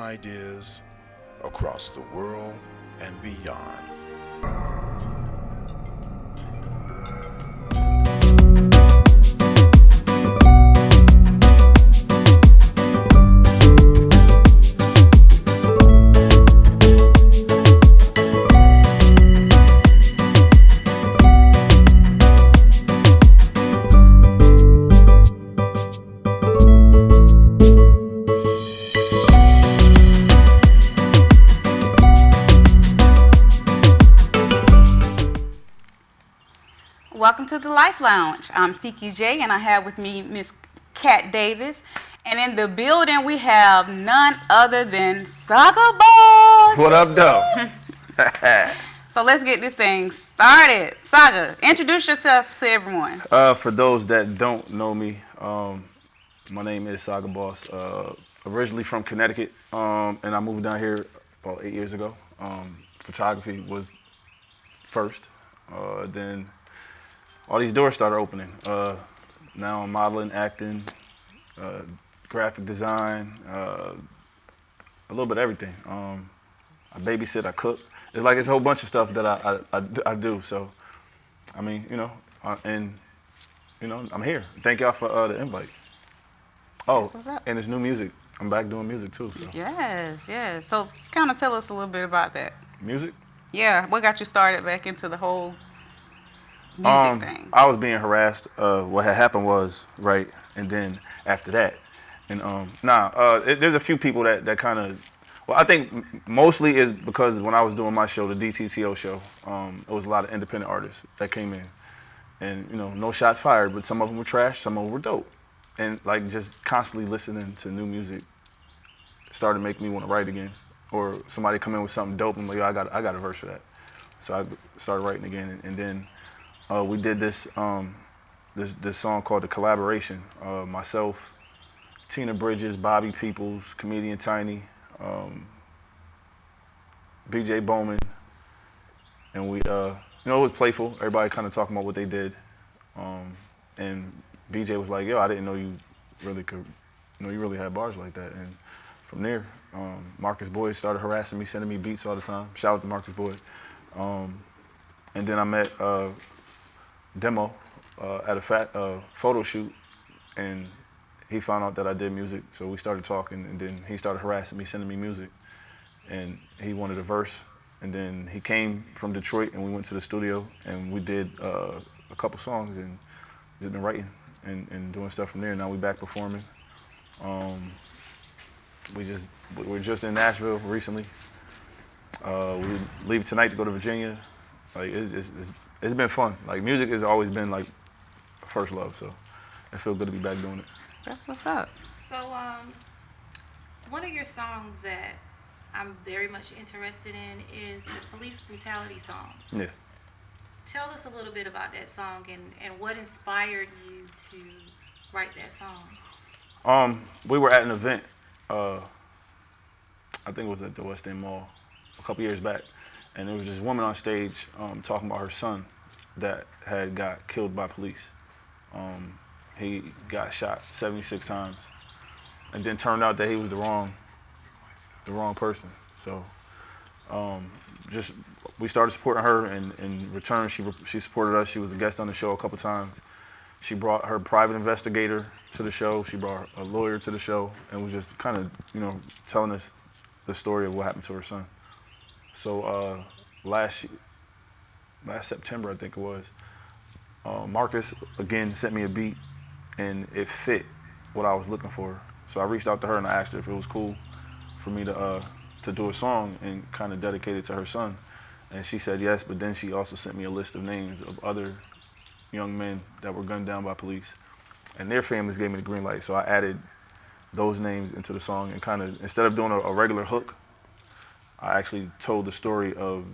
ideas across the world and beyond. Welcome to the Life Lounge. I'm Tiki J, and I have with me Miss Kat Davis. And in the building, we have none other than Saga Boss. What up, though? So let's get this thing started. Saga, introduce yourself to everyone. For those that don't know me, my name is Saga Boss. Originally from Connecticut, and I moved down here about 8 years ago. Photography was first, then all these doors started opening. Now I'm modeling, acting, graphic design, a little bit of everything. I babysit, I cook. It's like it's a whole bunch of stuff that I do. So, I mean, I'm here. Thank y'all for the invite. Oh, and it's new music. I'm back doing music too. So. Yes. So kind of tell us a little bit about that. Music? Yeah, what got you started back into the whole music thing? I was being harassed. What had happened was, right, and then after that, and there's a few people that kind of, well, I think mostly is because when I was doing my show, the DTTO show, it was a lot of independent artists that came in, and no shots fired, but some of them were trash, some of them were dope, and like just constantly listening to new music started to make me want to write again, or somebody come in with something dope and I'm like, yo, I got a verse for that, so I started writing again, and then. We did this this song called The Collaboration. Myself, Tina Bridges, Bobby Peoples, comedian Tiny, BJ Bowman, and we it was playful. Everybody kind of talking about what they did, and BJ was like, "Yo, I didn't know you really could, you really had bars like that." And from there, Marcus Boyd started harassing me, sending me beats all the time. Shout out to Marcus Boyd. And then I met. Demo at a photo shoot, and he found out that I did music, so we started talking, and then he started harassing me, sending me music, and he wanted a verse, and then he came from Detroit, and we went to the studio, and we did a couple songs, and just been writing and doing stuff from there. Now we back performing. We're just in Nashville recently. We leave tonight to go to Virginia. Like it's been fun. Like music has always been like first love, so it feels good to be back doing it. That's what's up. So one of your songs that I'm very much interested in is the Police Brutality song. Yeah. Tell us a little bit about that song and what inspired you to write that song. We were at an event, I think it was at the West End Mall a couple years back. And there was this woman on stage talking about her son that had got killed by police. He got shot 76 times, and then turned out that he was the wrong person. So we started supporting her, and in return she supported us. She was a guest on the show a couple times. She brought her private investigator to the show. She brought a lawyer to the show, and was just kind of telling us the story of what happened to her son. So last September, I think it was, Marcus again sent me a beat, and it fit what I was looking for. So I reached out to her and I asked her if it was cool for me to do a song and kind of dedicate it to her son. And she said yes, but then she also sent me a list of names of other young men that were gunned down by police, and their families gave me the green light. So I added those names into the song, and kind of, instead of doing a regular hook, I actually told the story of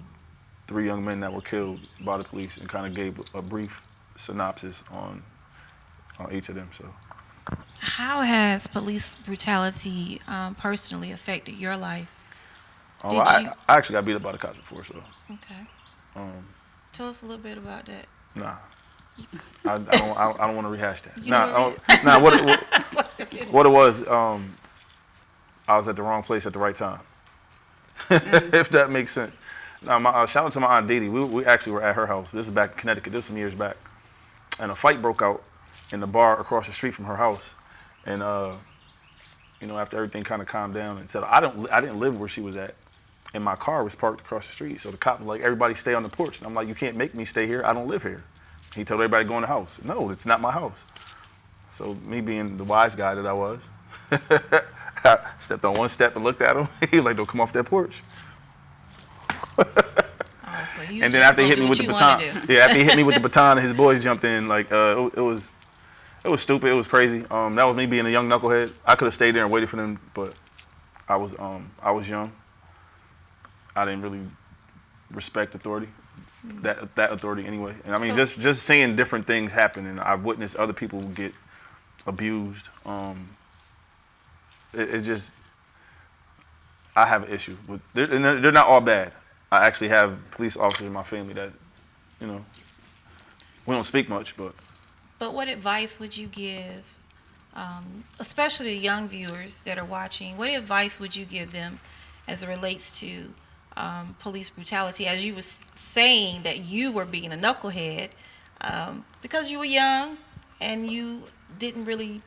3 young men that were killed by the police, and kind of gave a brief synopsis on each of them. So, how has police brutality personally affected your life? I actually got beat up by the cops before, so. Okay. Tell us a little bit about that. Nah, I don't want to rehash that. What it was, I was at the wrong place at the right time. If that makes sense. Now, shout out to my Aunt Dee Dee. We actually were at her house. This is back in Connecticut. This was some years back. And a fight broke out in the bar across the street from her house. And, after everything kind of calmed down and said, I didn't live where she was at. And my car was parked across the street. So the cop was like, everybody stay on the porch. And I'm like, you can't make me stay here. I don't live here. He told everybody to go in the house. No, it's not my house. So me being the wise guy that I was, I stepped on one step and looked at him. He was like, don't come off that porch. So you and then after he hit me with the baton, after he hit me with the baton, his boys jumped in. Like it was stupid. It was crazy. That was me being a young knucklehead. I could have stayed there and waited for them, but I was young. I didn't really respect authority, that authority anyway. And I mean, just seeing different things happen, and I've witnessed other people get abused. It's just, I have an issue with. They're not all bad. I actually have police officers in my family that, we don't speak much, but. But what advice would you give, especially young viewers that are watching? What advice would you give them as it relates to police brutality? As you were saying that you were being a knucklehead because you were young and you didn't really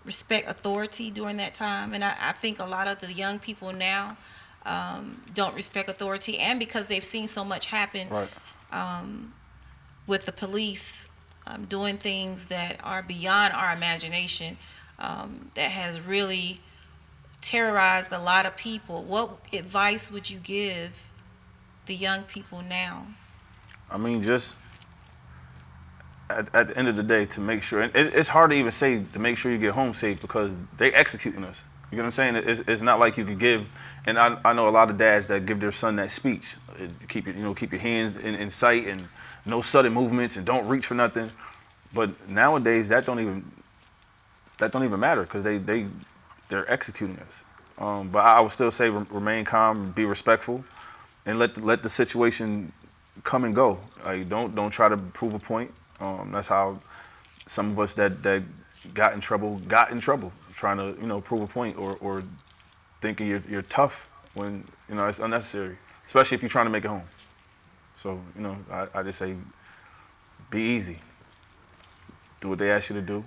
respect authority during that time. And I think a lot of the young people now don't respect authority, and because they've seen so much happen with the police doing things that are beyond our imagination, that has really terrorized a lot of people. What advice would you give the young people now? I mean, just at the end of the day, to make sure, and it's hard to even say to make sure you get home safe because they executing us. You know what I'm saying? It's not like you could give, and I know a lot of dads that give their son that speech. Keep your hands in sight and no sudden movements and don't reach for nothing. But nowadays that don't even matter because they're executing us. But I would still say remain calm, be respectful, and let the situation come and go. Like don't try to prove a point. That's how some of us that got in trouble, trying to prove a point or thinking you're tough when it's unnecessary, especially if you're trying to make it home. So I just say be easy. Do what they ask you to do.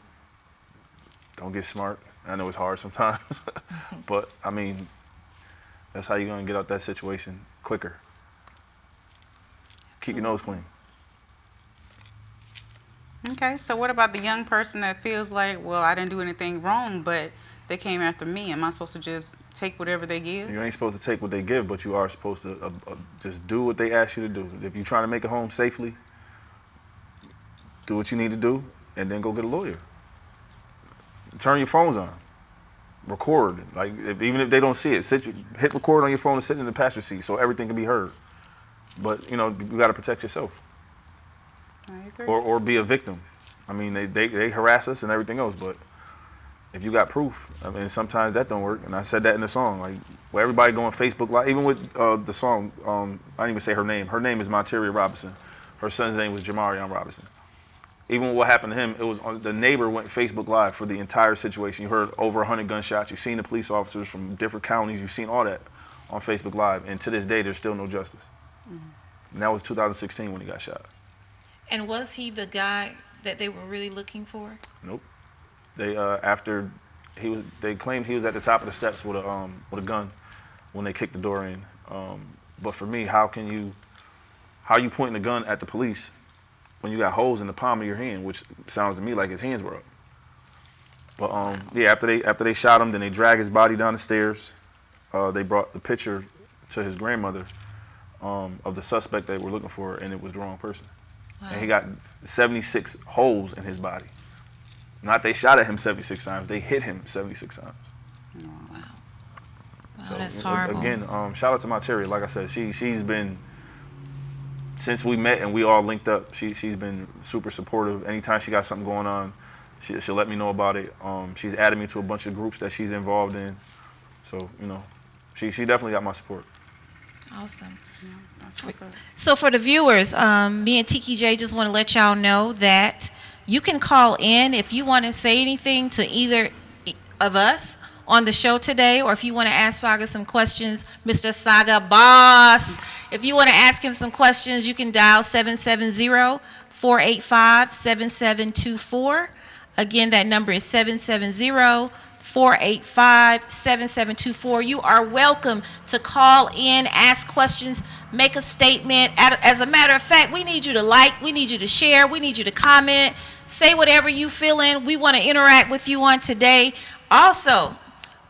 Don't get smart. I know it's hard sometimes, but I mean, that's how you're gonna get out that situation quicker. Keep your nose clean. Okay, so what about the young person that feels like, well, I didn't do anything wrong, but they came after me? Am I supposed to just take whatever they give? You ain't supposed to take what they give, but you are supposed to just do what they ask you to do. If you're trying to make it home safely, do what you need to do, and then go get a lawyer. Turn your phones on. Record. Like even if they don't see it, hit record on your phone and sit in the passenger seat so everything can be heard. But you got to protect yourself. I agree. Or be a victim. I mean, they harass us and everything else, but if you got proof, I mean, sometimes that don't work. And I said that in the song, like, where everybody going Facebook Live, even with the song, I didn't even say her name. Her name is Monteria Robinson. Her son's name was Jamarion Robinson. Even what happened to him, it was the neighbor went Facebook Live for the entire situation. You heard over 100 gunshots. You've seen the police officers from different counties. You've seen all that on Facebook Live. And to this day, there's still no justice. Mm-hmm. And that was 2016 when he got shot. And was he the guy that they were really looking for? Nope. They they claimed he was at the top of the steps with a gun when they kicked the door in. But for me, how are you pointing a gun at the police when you got holes in the palm of your hand, which sounds to me like his hands were up. But after they shot him, then they dragged his body down the stairs. They brought the picture to his grandmother of the suspect they were looking for, and it was the wrong person. Wow. And he got 76 holes in his body. Not they shot at him 76 times, they hit him 76 times. Wow. So, that's horrible. Again, shout out to Monteria. Like I said, she's been, since we met and we all linked up, she's been super supportive. Anytime she got something going on, she'll let me know about it. She's added me to a bunch of groups that she's involved in. So, she definitely got my support. Awesome. Yeah, that's what's up. So for the viewers, me and Tiki J just want to let y'all know that you can call in if you want to say anything to either of us on the show today, or if you want to ask Saga some questions, Mr. Saga Boss, if you want to ask him some questions, you can dial 770-485-7724. Again, that number is 770-485-7724. You are welcome to call in, ask questions, make a statement. As a matter of fact, we need you to like, we need you to share, we need you to comment, say whatever you feeling. We want to interact with you on today. Also,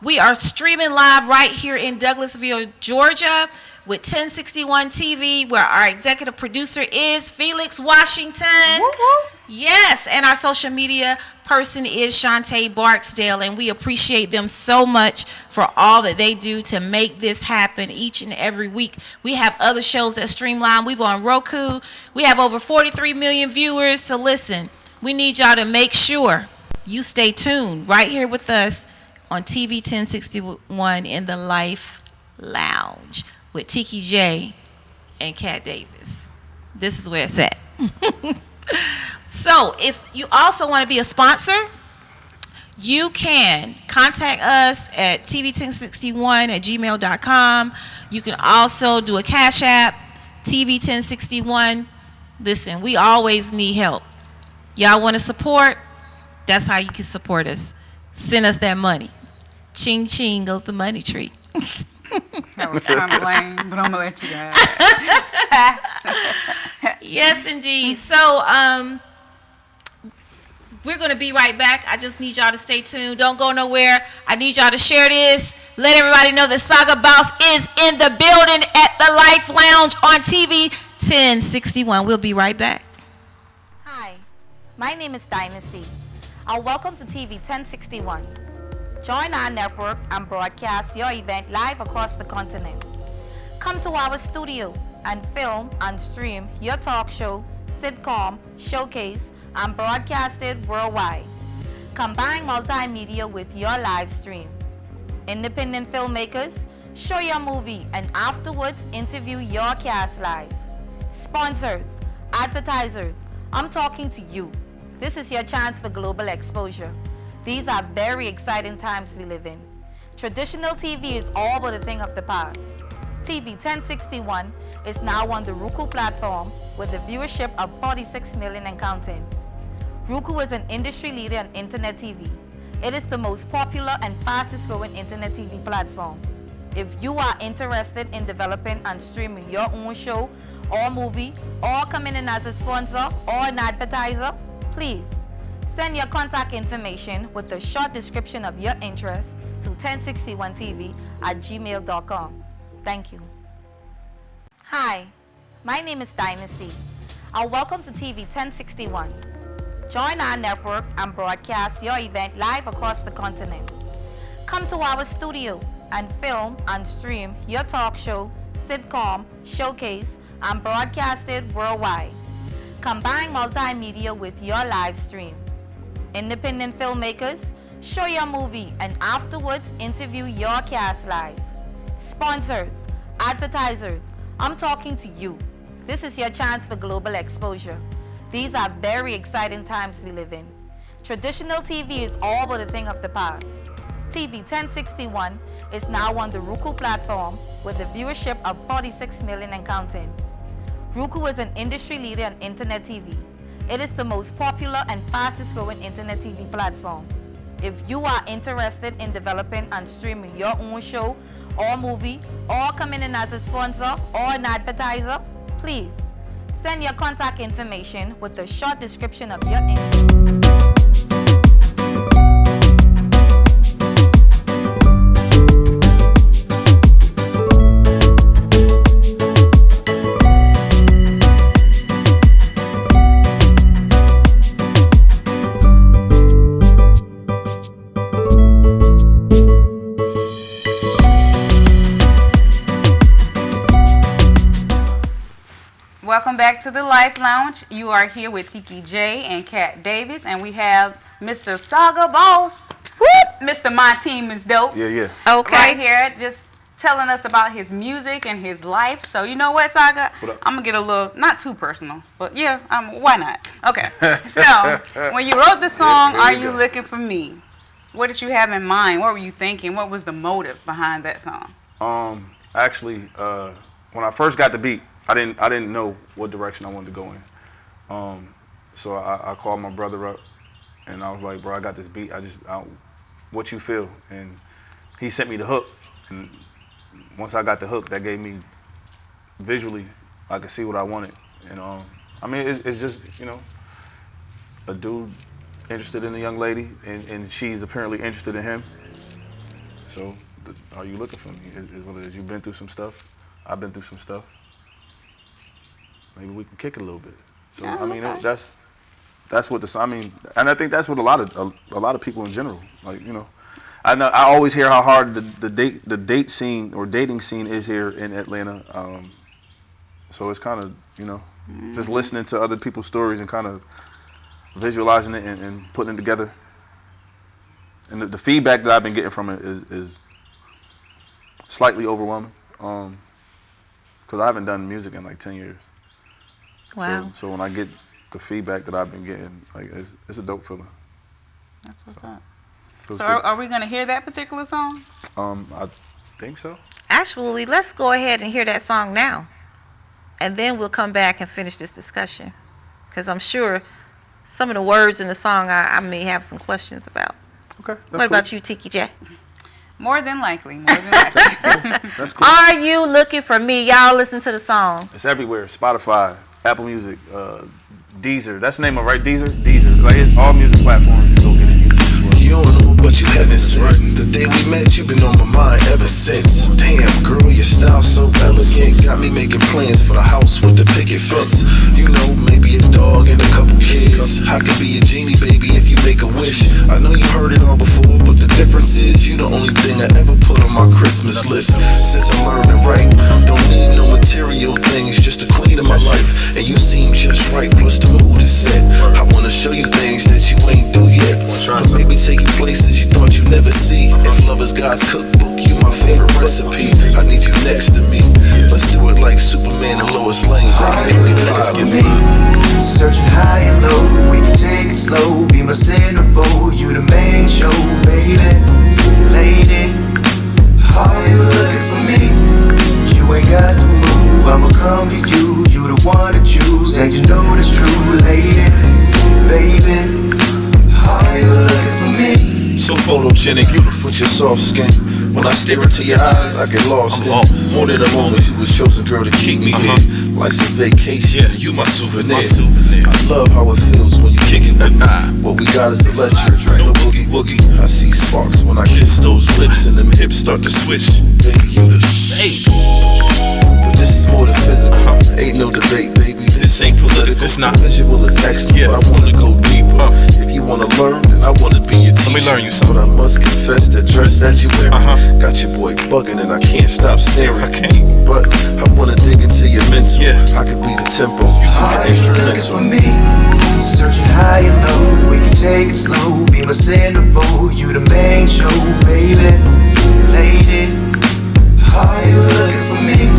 we are streaming live right here in Douglasville, Georgia with 1061 TV, where our executive producer is Felix Washington. Woo-hoo. Yes, and our social media person is Shantae Barksdale, and we appreciate them so much for all that they do to make this happen each and every week. We have other shows that streamline. We're on Roku. We have over 43 million viewers. So listen, we need y'all to make sure you stay tuned right here with us on TV 1061 in the Life Lounge with Tiki J and Kat Davis. This is where it's at. So if you also want to be a sponsor, you can contact us at tv1061@gmail.com. You can also do a Cash App, TV1061. Listen, we always need help. Y'all want to support? That's how you can support us. Send us that money. Ching ching goes the money tree. That was kind of lame, but I'm gonna let you guys. Yes, indeed. So, we're going to be right back. I just need y'all to stay tuned. Don't go nowhere. I need y'all to share this. Let everybody know that Saga Boss is in the building at the Life Lounge on TV 1061. We'll be right back. Hi, my name is Dynasty. Welcome to TV 1061. Join our network and broadcast your event live across the continent. Come to our studio and film and stream your talk show, sitcom, showcase, and broadcast it worldwide. Combine multimedia with your live stream. Independent filmmakers, show your movie and afterwards interview your cast live. Sponsors, advertisers, I'm talking to you. This is your chance for global exposure. These are very exciting times we live in. Traditional TV is all but a thing of the past. TV 1061 is now on the Roku platform with a viewership of 46 million and counting. Roku is an industry leader in internet TV. It is the most popular and fastest growing internet TV platform. If you are interested in developing and streaming your own show or movie, or coming in as a sponsor or an advertiser, please send your contact information with a short description of your interest to 1061tv@gmail.com. Thank you. Hi, my name is Dynasty. Welcome to TV 1061. Join our network and broadcast your event live across the continent. Come to our studio and film and stream your talk show, sitcom, showcase, and broadcast it worldwide. Combine multimedia with your live stream. Independent filmmakers, show your movie and afterwards interview your cast live. Sponsors, advertisers, I'm talking to you. This is your chance for global exposure. These are very exciting times we live in. Traditional TV is all but a thing of the past. TV 1061 is now on the Roku platform with a viewership of 46 million and counting. Roku is an industry leader in internet TV. It is the most popular and fastest growing internet TV platform. If you are interested in developing and streaming your own show or movie, or coming in as a sponsor or an advertiser, please send your contact information with a short description of your interest. Welcome back to the Life Lounge. You are here with Tiki J and Kat Davis, and we have Mr. Saga Boss. Whoop! Mr. My Team is Dope. Yeah. Okay. Right here, just telling us about his music and his life. So you know what, Saga? What I'm gonna get a little, not too personal, but yeah, why not? Okay. So when you wrote the song, Here "Are we You go. Looking for Me?" What did you have in mind? What were you thinking? What was the motive behind that song? Actually, when I first got the beat, I didn't know what direction I wanted to go in. So I called my brother up, and I was like, bro, I got this beat. What you feel? And he sent me the hook. And once I got the hook, that gave me visually, I could see what I wanted. And I mean, it's just, you know, a dude interested in a young lady, and she's apparently interested in him. So, are you looking for me? Is what it is. You've been through some stuff. I've been through some stuff. Maybe we can kick it a little bit. So, I mean, that's what the. I mean, and I think that's what a lot of people in general, like, you know. I always hear how hard the date scene or dating scene is here in Atlanta. So it's kind of, you know, just listening to other people's stories and kind of visualizing it and putting it together. And the feedback that I've been getting from it is slightly overwhelming, because I haven't done music in like 10 years. Wow. So when I get the feedback that I've been getting, like, it's a dope feeling. That's what's up. Feels So good. are we going to hear that particular song? I think so. Actually, let's go ahead and hear that song now. And then we'll come back and finish this discussion. Because I'm sure some of the words in the song I may have some questions about. Okay. What about you, Tiki J? More than likely. More than likely. That's cool. Are you looking for me? Y'all listen to the song. It's everywhere. Spotify, Apple Music, Deezer. That's the name of it, right? Deezer? Deezer. Like, it's all music platforms. You go get it. YouTube as well. You don't know, but you haven't seen. The day we met, you've been on my mind ever since. Damn, girl, your style so elegant. Got me making plans for the house with the picket fence. You know, maybe a dog and a couple kids. I could be a genie, baby, if you make a wish. I know you heard it all before, but the difference is you the only thing I ever put on my Christmas list. Since I'm learning to write, don't need no material things, just a queen of my life. And you seem just right, plus the mood is set. I wanna show you things that you ain't do yet. Maybe take you places you thought you'd never see. If love is God's cookbook, you my favorite recipe. I need you next to me. Let's do it like Superman and Lois Lane. For me, searching high and low, we can take it slow. Be my centerfold, you the main show, baby, lady. Are you looking for me? You ain't got to move, I'ma come to you. You the one to choose, and you know that's true, lady, baby. Are you looking for me? So photogenic, beautiful, with your soft skin. When I stare into your eyes, I get lost in. More than a moment, you was chosen, girl, to keep me here. Life's a vacation, you my souvenir. I love how it feels when you kick it with me. What we got is electric, no boogie woogie. I see sparks when I kiss those lips and them hips start to switch. Baby, you the but this is more than physical. Ain't no debate, baby. This ain't political. It's not visual, it's excellent. But I wanna go deeper. If you wanna learn, then I wanna be your teacher. Let me learn you something. But I must confess that dress that you wear got your boy bugging, and I can't stop staring. I can't. But I wanna dig into your mental. I could be the tempo. You can Are be the you looking instrumental. for me? Searching high and low, we can take it slow. Be my centerfold, you the main show, baby, lady. Are you looking for me?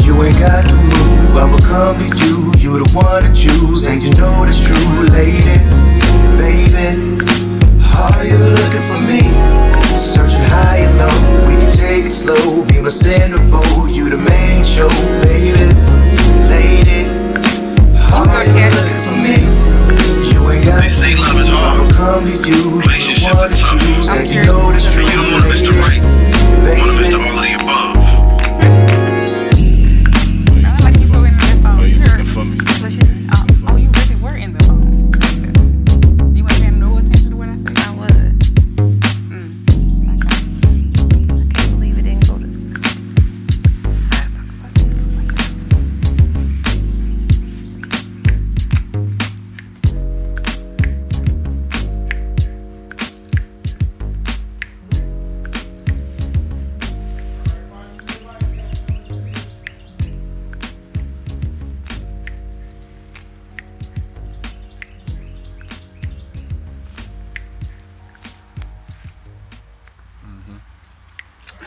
You ain't got to move, I'ma come to you. You the one to choose, and you know that's true, lady, baby. Are you looking for me? Searching high and low, we can take it slow. Be my centerfold, you the main show, baby, lady. Are you looking for me? You ain't got to say love is hard. I'ma come to you. Relationships You the one are tough. to choose, I'm and you know that's true, You don't wanna miss the right. baby. You wanna miss the all of the above. I like you were in that phone. Are you Sure. looking for me? But oh, you really were in the phone. You weren't paying no attention to what I said? I would. Okay. I can't believe it didn't go to.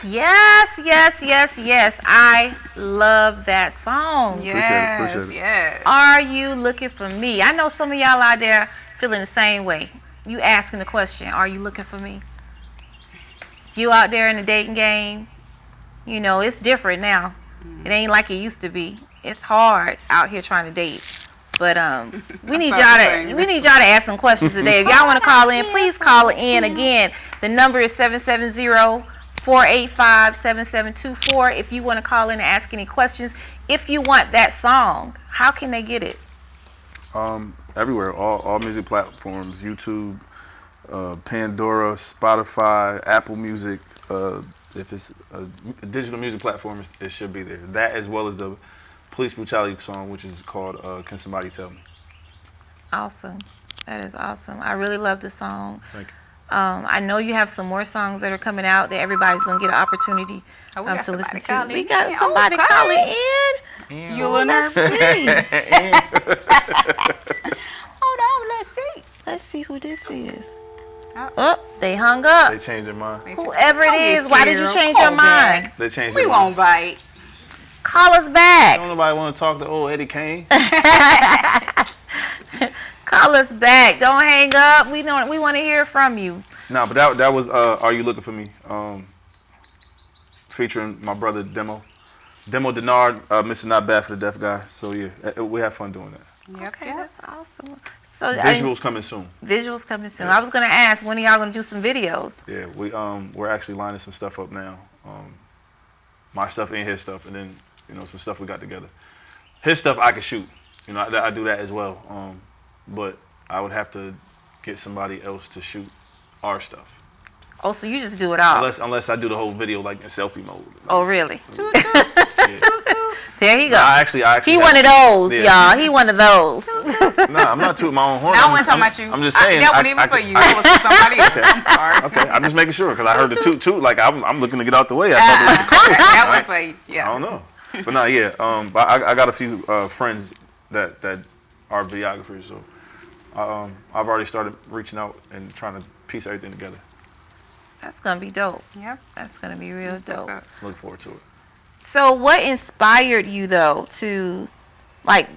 Yes, yes, yes, yes. I love that song. Yes, Appreciate it. yes. Are you looking for me? I know some of y'all out there feeling the same way. you asking the question, are you looking for me? You out there in the dating game, you know, it's different now. It ain't like it used to be. It's hard out here trying to date. But we need y'all to ask some questions today. If y'all want to call in, please call in. Again, the number is 770-485-7724. If you want to call in and ask any questions, if you want that song, how can they get it? Everywhere, all music platforms, YouTube, Pandora, Spotify, Apple Music. If it's a digital music platform, it should be there. That as well as the Police Brutality song, which is called Can Somebody Tell Me? Awesome. That is awesome. I really love the song. Thank you. I know you have some more songs that are coming out that everybody's going to get an opportunity to listen to. We got somebody calling in. Let's see. Hold on, let's see. Let's see who this is. Oh, they hung up. They changed their mind. Whoever it is, why did you change your mind? They changed We their won't mind. bite. Call us back. Don't nobody want to talk to old Eddie Kane. Call us back. Don't hang up. We want to hear from you. No, but that was Are You Looking For Me? Featuring my brother Demo Denard, Mr. Not Bad for the Deaf Guy. So yeah, we have fun doing that. Okay, that's awesome. So Visuals coming soon. Visuals coming soon. I was gonna ask, when are y'all gonna do some videos? Yeah, we're actually lining some stuff up now. My stuff and his stuff, and then some stuff we got together. His stuff I can shoot. I do that as well. But I would have to get somebody else to shoot our stuff. Oh, so you just do it all? Unless I do the whole video like in selfie mode. Oh, really? Yeah. There you go. No, I actually he one of those, y'all. He one of those. Nah, I'm not tooting my own horn. I wasn't talking about you. I'm just saying. That wasn't even for you. It was for somebody else. Okay. I'm sorry. Okay, I'm just making sure because I heard the toot. Like I'm looking to get out the way. I thought That one for you. Yeah. I don't know, but no, yeah. But I got a few friends that are videographers, so I've already started reaching out and trying to piece everything together. That's gonna be dope. Yep. That's gonna be real dope. Look forward to it. So what inspired you though to write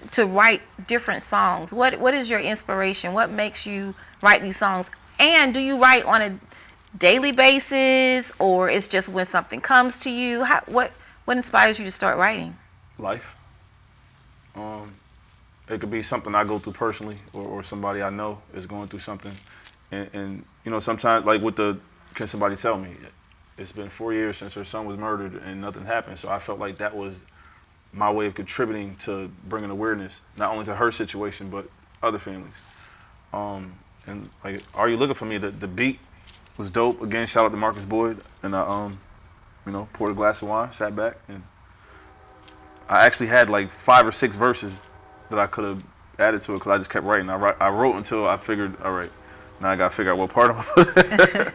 different songs? What is your inspiration? What makes you write these songs? And do you write on a daily basis, or it's just when something comes to you? What inspires you to start writing? Life. It could be something I go through personally, or somebody I know is going through something, and sometimes like with the Can Somebody Tell Me? It's been 4 years since her son was murdered and nothing happened. So I felt like that was my way of contributing to bringing awareness, not only to her situation, but other families. And like, Are You Looking For Me? The beat was dope. Again, shout out to Marcus Boyd. And I, poured a glass of wine, sat back, and I actually had like 5 or 6 verses that I could have added to it because I just kept writing. I wrote until I figured, all right, now I got to figure out what part I'm going to put.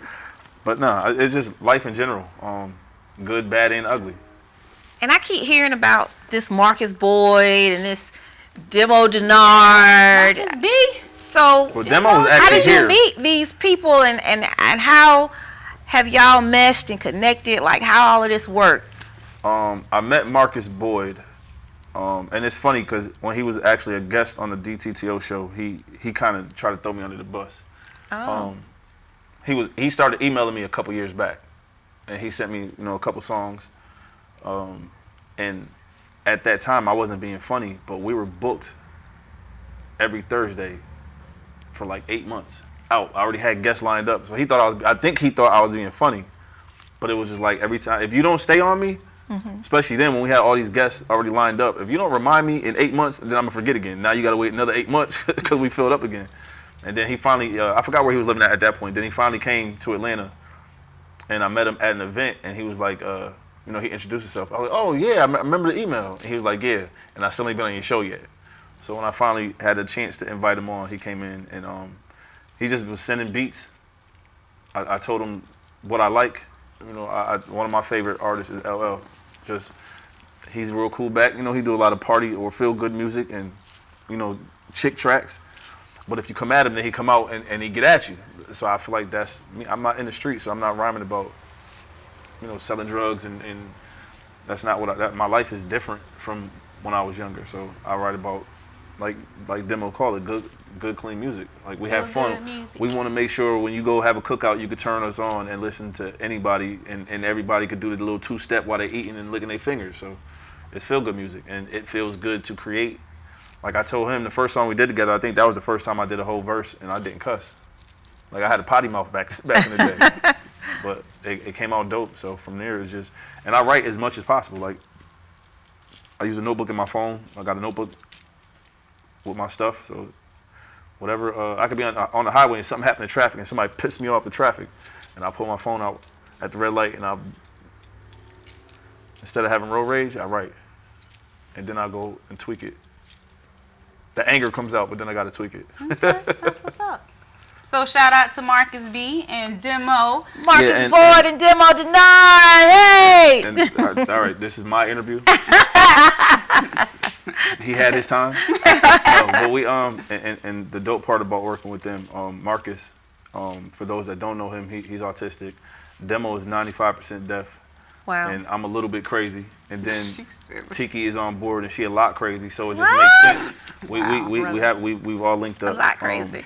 But no, it's just life in general, good, bad, and ugly. And I keep hearing about this Marcus Boyd and this Demo Denard. Marcus B. So well, Demo was actually how did you here. meet these people, and how have y'all meshed and connected? Like, how all of this worked? I met Marcus Boyd, and it's funny because when he was actually a guest on the DTTO show, he kind of tried to throw me under the bus. Oh. He started emailing me a couple years back, and he sent me a couple songs, and at that time I wasn't being funny, but we were booked every Thursday for like 8 months out. I already had guests lined up, so I think he thought I was being funny, but it was just like every time, if you don't stay on me, especially then when we had all these guests already lined up, if you don't remind me in 8 months, then I'm gonna forget again. Now you gotta wait another 8 months because we filled up again. And then he finally, I forgot where he was living at that point. Then he finally came to Atlanta, and I met him at an event, and he was like, he introduced himself. I was like, oh yeah, I remember the email. And he was like, yeah, and I still ain't been on your show yet. So when I finally had a chance to invite him on, he came in, and he just was sending beats. I told him what I like. One of my favorite artists is LL. He's real cool back. He do a lot of party or feel good music and, chick tracks. But if you come at him, then he come out and he get at you. So I feel like that's me. I'm not in the street, so I'm not rhyming about, selling drugs and that's not what my life is different from when I was younger. So I write about, like Demo called it, good clean music. Like we have Feel good fun. music. We want to make sure when you go have a cookout, you could turn us on and listen to anybody, and everybody could do the little two-step while they're eating and licking their fingers. So it's feel good music, and it feels good to create. Like I told him, the first song we did together, I think that was the first time I did a whole verse and I didn't cuss. Like I had a potty mouth back in the day, but it came out dope. So from there, it's just, and I write as much as possible. Like I use a notebook in my phone. I got a notebook with my stuff. So whatever, I could be on the highway and something happened in traffic and somebody pissed me off the traffic, and I pull my phone out at the red light and instead of having road rage, I write, and then I go and tweak it. The anger comes out, but then I got to tweak it. Okay, that's what's up. So shout out to Marcus B and Demo. Marcus Boyd and Demo denied. Hey! And, all right, this is my interview. He had his time. But we and the dope part about working with them, Marcus, for those that don't know him, he's autistic. Demo is 95% deaf. Wow. And I'm a little bit crazy. And then She's silly. Tiki is on board and she a lot crazy, so it just makes sense. Wow, We've all linked up. A lot crazy.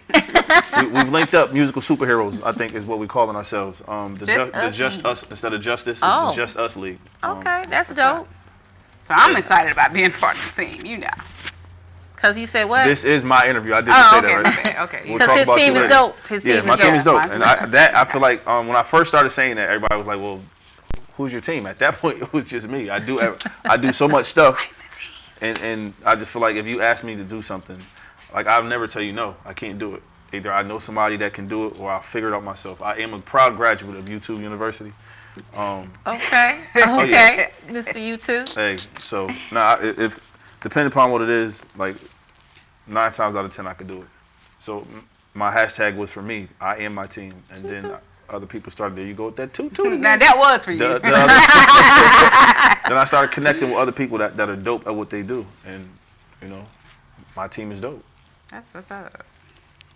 We've linked up musical superheroes, I think is what we're calling ourselves. The Just Us instead of Justice is the Just Us League. Okay, that's dope. So I'm excited about being part of the team, you know. Because you said what? This is my interview. I didn't say okay, that, right? okay. We'll Because talk his about you team is later. dope. His team My is team dope. is dope. And I feel like when I first started saying that, everybody was like, well, who's your team? At that point, it was just me. I do so much stuff. And I just feel like if you ask me to do something, like I'll never tell you no. I can't do it. Either I know somebody that can do it or I'll figure it out myself. I am a proud graduate of U2 University. Okay. Oh, yeah. Mr. U2. Hey, so if depending upon what it is, like 9 times out of 10 I could do it. So my hashtag was for me. I am my team, and then other people started. There you go with that toot. Now that was for you. Then I started connecting with other people that are dope at what they do, and my team is dope. That's what's up.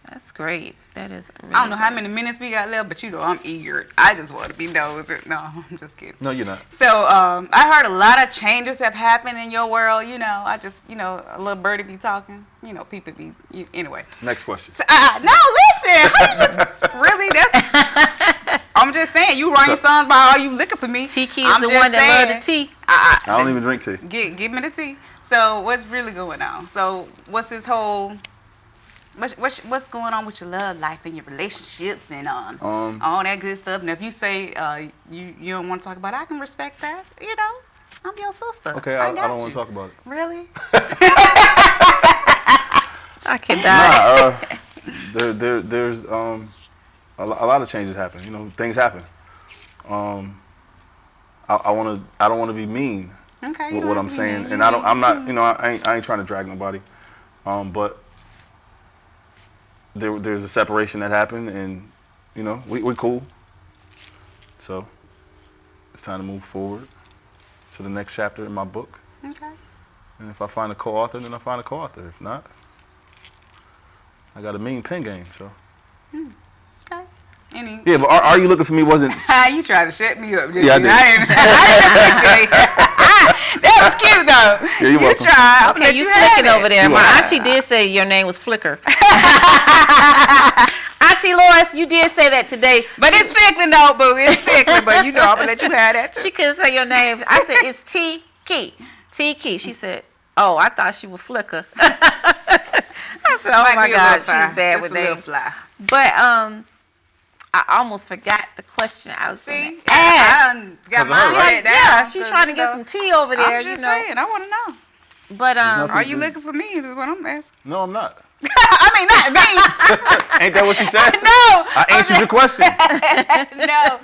That's great. That is really I don't know how many minutes we got left, but I'm eager. I just want to be nosy. No, I'm just kidding. No, you're not. So I heard a lot of changes have happened in your world. I just, a little birdie be talking. People be, anyway. Next question. So, no, listen. I'm just really, I'm just saying, you writing songs about all you looking for me. Tiki is the one that love the tea. I don't even drink tea. Give me the tea. So what's really going on? So what's this whole... What's going on with your love life and your relationships and all that good stuff? And if you say you don't want to talk about it, I can respect that. I'm your sister. Okay, I don't want to talk about it. Really? I can die. There's a lot of changes happen. Things happen. I don't want to be mean with what I'm saying, and I'm not. I ain't trying to drag nobody. But there's a separation that happened, and we're cool. So it's time to move forward to the next chapter in my book. Okay. And if I find a co-author, then I find a co-author. If not, I got a mean pen game. So. Okay. Yeah, but are you looking for me? Wasn't you tried to shut me up? Yeah, I did. I didn't that was cute though. Yeah, you're welcome. Tried. Okay, you flicking over there. My auntie did say your name was Flicker. Auntie Lois, you did say that today. But it's Fickling though, boo. It's Fickling, but I'm gonna let you have that too. She couldn't say your name. I said, it's Tiki. Tiki. She said, oh, I thought she was Flicker. I said, oh my God, she's bad with names. But I almost forgot the question I was going to ask. I got my head down. Yeah, she's trying to get some tea over there. I'm just saying, I want to know. But are you looking for me? Is what I'm asking. No, I'm not. I mean, not me. Ain't that what she said? No. I answered your question. No.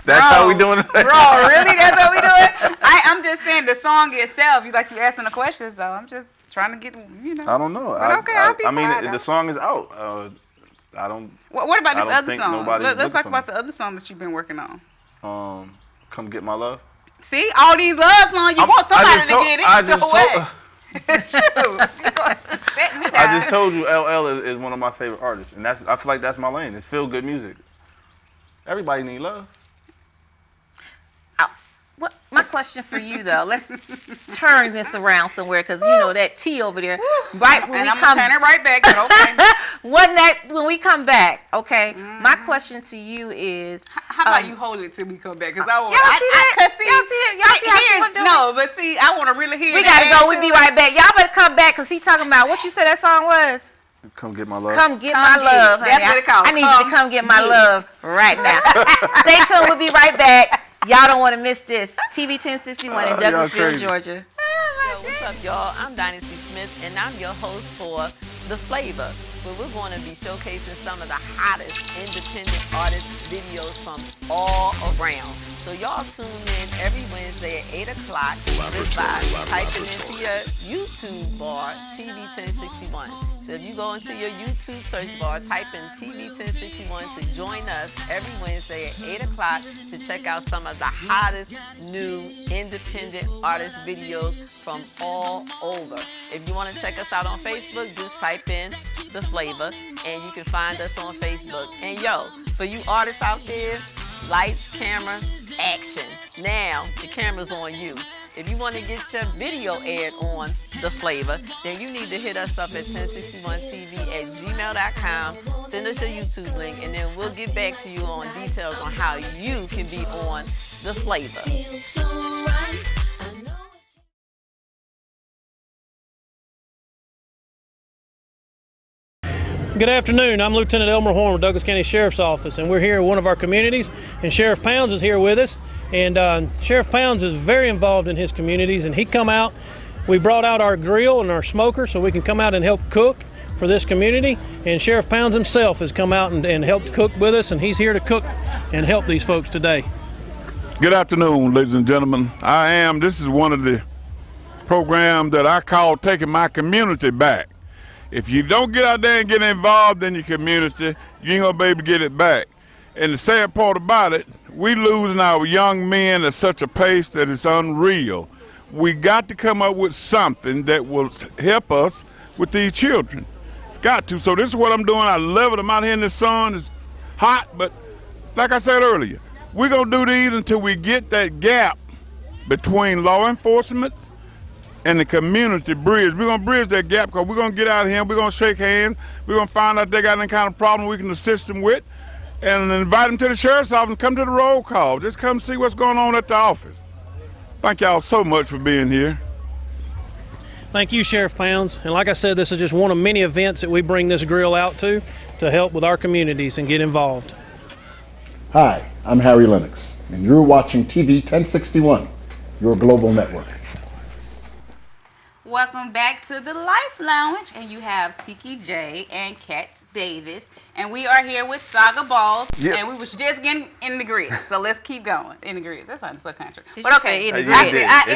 That's how we doing it. Bro, really? That's how we doing it? I'm just saying the song itself. You asking the question, so I'm just trying to get. I don't know. But okay, I'll be quiet, the song is out. I don't. What about this other song? Let's Let's talk about the other song that you've been working on. Come Get My Love. See, all these love songs, you want somebody to get it. So what? I just told you LL is one of my favorite artists, and I feel like that's my lane. It's feel good music. Everybody need love. My question for you though, let's turn this around somewhere because you know that T over there. Right when I'm gonna turn it right back. Okay. when we come back, okay. My question to you is, how about you hold it till we come back? Because I want. Y'all see that? Y'all see it? Y'all see how she wanna do it? No, but see, I want to really hear. We gotta go. We'll be right back. Y'all better come back because he talking about what you said that song was. Come get my love. Come get my love. That's what it called. I need you to come get my love right now. Stay tuned. We'll be right back. Y'all don't want to miss this. TV 1061 in Douglasville, Georgia. Yo, what's up, y'all? I'm Dynasty Smith, and I'm your host for The Flavor, where we're going to be showcasing some of the hottest independent artist videos from all around. So y'all tune in every Wednesday at 8 o'clock just by typing into your YouTube bar, TV 1061. So if you go into your YouTube search bar, type in TV 1061 to join us every Wednesday at 8 o'clock to check out some of the hottest new independent artist videos from all over. If you want to check us out on Facebook, just type in The Flavor and you can find us on Facebook. And yo, for you artists out there, lights, camera, action. Now, the camera's on you. If you want to get your video aired on The Flavor, then you need to hit us up at 1061tv@gmail.com. Send us your YouTube link, and then we'll get back to you on details on how you can be on The Flavor. Good afternoon. I'm Lieutenant Elmer Horn with Douglas County Sheriff's Office, and we're here in one of our communities, and Sheriff Pounds is here with us. And Sheriff Pounds is very involved in his communities, and he come out. We brought out our grill and our smoker so we can come out and help cook for this community. And Sheriff Pounds himself has come out and helped cook with us, and he's here to cook and help these folks today. Good afternoon, ladies and gentlemen. This is one of the programs that I call Taking My Community Back. If you don't get out there and get involved in your community, you ain't gonna be able to get it back. And the sad part about it, we losing our young men at such a pace that it's unreal. We got to come up with something that will help us with these children. Got to. So this is what I'm doing. I love it. I'm out here in the sun. It's hot, but like I said earlier, we're gonna do these until we get that gap between law enforcement and the community bridge. We're gonna bridge that gap because we're gonna get out of here, we're gonna shake hands, we're gonna find out if they got any kind of problem we can assist them with, and invite them to the sheriff's office and come to the roll call. Just come see what's going on at the office. Thank y'all so much for being here. Thank you, Sheriff Pounds. And like I said, this is just one of many events that we bring this grill out to help with our communities and get involved. Hi, I'm Harry Lennox, and you're watching TV 1061, your global network. Welcome back to the Life Lounge, and you have Tiki J and Kat Davis, and we are here with Saga Ballz, and we was just getting in the grid, so let's keep going in the grid. That sounded so country, but okay, it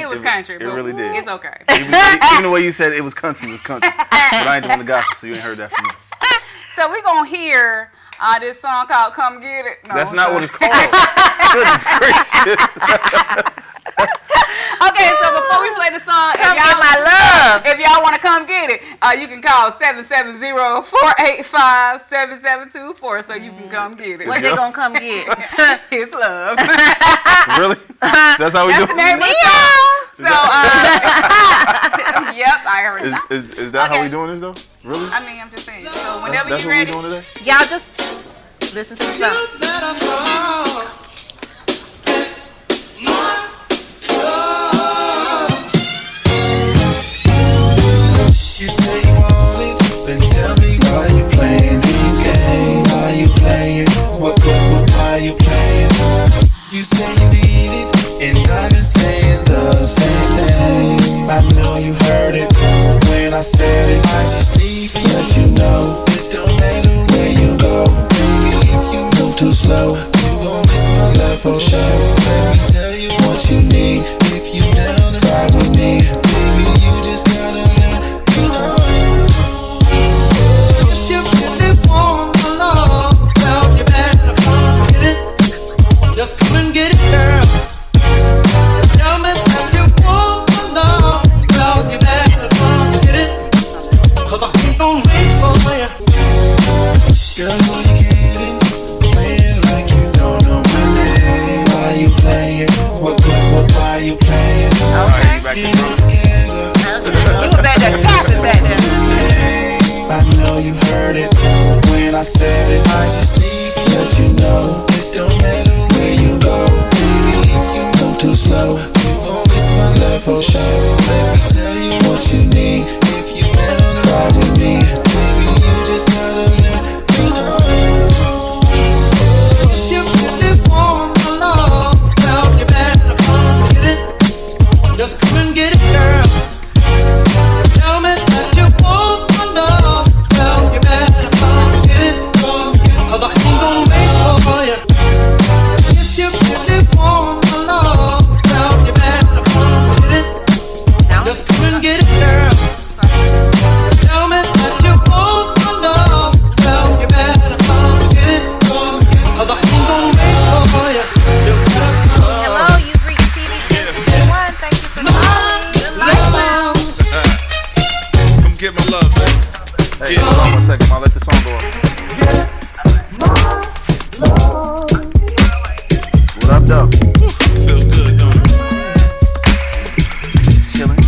was country. It really did. It's okay. Even the way you said it was country, but I ain't doing the gossip, so you ain't heard that from me. So we're gonna hear this song called "Come Get It." No, that's not what it's called. Goodness gracious. Okay, so before we play the song, Come Get My Love. If y'all want to come get it, you can call 770-485-7724 so you can come get it. What they gonna come get? It's love. Really? That's how we do it? So, yep, I heard that. Is that how we doing this, though? Really? I mean, I'm just saying. So whenever that's you're what ready. we doing today? Y'all just listen to the song. You say you want it, then tell me why you playing these games. Why you playing? Why you playing? You say you need it, and I've been saying the same thing. I know you heard it when I said it. I just need to let you know it don't matter where you go. Baby, if you move too slow, you gon' miss my back in together. You was at the cabin back there. I know you heard it when I said it. I just need to let you know it don't matter where you go, baby. If you move too slow, you gon' miss my love for sure. Let me tell you what you need. If you down to ride with me, baby, you just gotta let me know. If you really want my love, well, you better come get it. Just come and get it, girl. Tell me that you want my love, well, you better come get it, 'cause I ain't gonna wait for you. If you really want my love, well, you better come get it. Just come and get it, girl. Tell me that you want my love, well, you better come get it, 'cause I ain't gonna wait for you. You better come. Hello, you've reached TV 1061. Thank you for calling the Life Lounge. Come get my love, baby. Hey, hold on 1 second. I'll let the song go on. What up, though? Feel good, don't it? Chilling.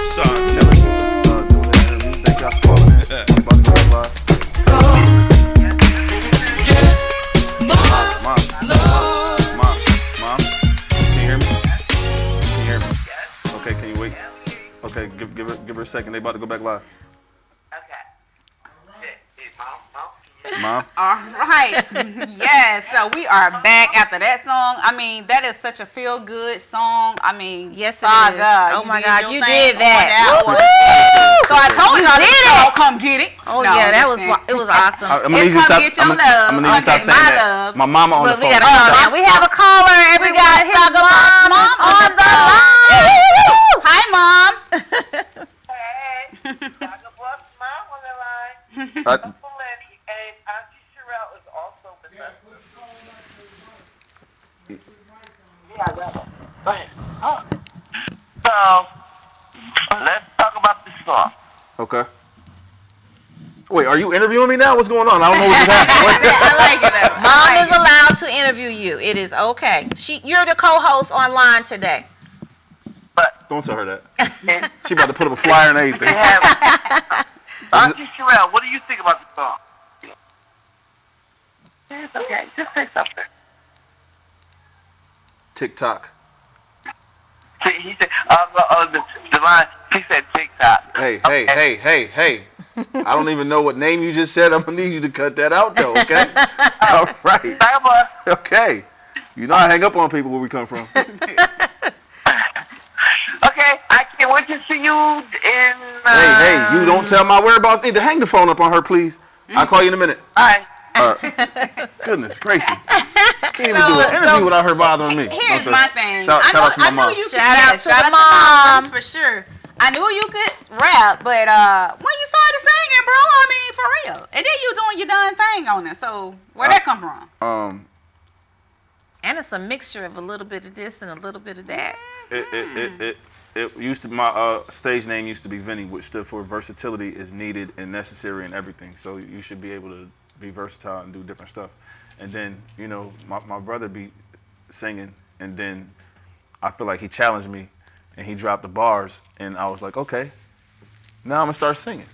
Sorry. Doing the interview. Thank y'all for calling in. I'm about to go live. Mom. Can you hear me? Can you hear me? Okay, can you wait? Okay, give her a second. They about to go back live. Mom? All right. Yes. So we are back after that song. I mean, that is such a feel-good song. I mean, Yes, it Saga. is. Oh my did God, your you thing did on that. one. Woo! So I told y'all did to all come get it. Oh No, yeah, that listen. it was awesome. I'm gonna need you to Come stop. get your I'm love. gonna need you to stop Okay, saying my that. love. My mama on Look, the we phone. got a caller. We have a caller. We got Everyone, Saga Boss mom on the phone. line. Hi, Mom. Hey, Saga Boss mom on the line. Uh, Uncle Lenny and Auntie Sherelle is also with us. Yeah, I got it. Go ahead. Oh. So, let's talk about this song. Okay. Wait, are you interviewing me now? What's going on? I don't know what just happened. I like it though. Mom is allowed to interview you. It is okay. You're the co-host online today. Don't tell her that. She about to put up a flyer and everything. Auntie Sherelle, what do you think about the song? It's okay. Just say something. TikTok. He said, the line, he said TikTok. Hey. I don't even know what name you just said. I'm gonna need you to cut that out though, okay? All right. Saga Boss. Okay. You know I hang up on people where we come from. Okay, I can't wait to see you in... Hey, you don't tell my whereabouts either. Hang the phone up on her, please. I'll call you in a minute. All right. Goodness gracious. Can't even do an interview without her bothering me. Here's No, sir. my thing. Shout out to my mom. Shout out to the moms for sure. I knew you could rap, but when you started singing, bro, I mean, for real. And then you doing your done thing on it. So where'd that come from? And it's a mixture of a little bit of this and a little bit of that. It used to, my stage name used to be Vinny, which stood for versatility is needed and necessary in everything. So you should be able to be versatile and do different stuff. And then, you know, my brother be singing, and then I feel like he challenged me and he dropped the bars, and I was like, okay, now I'm gonna start singing.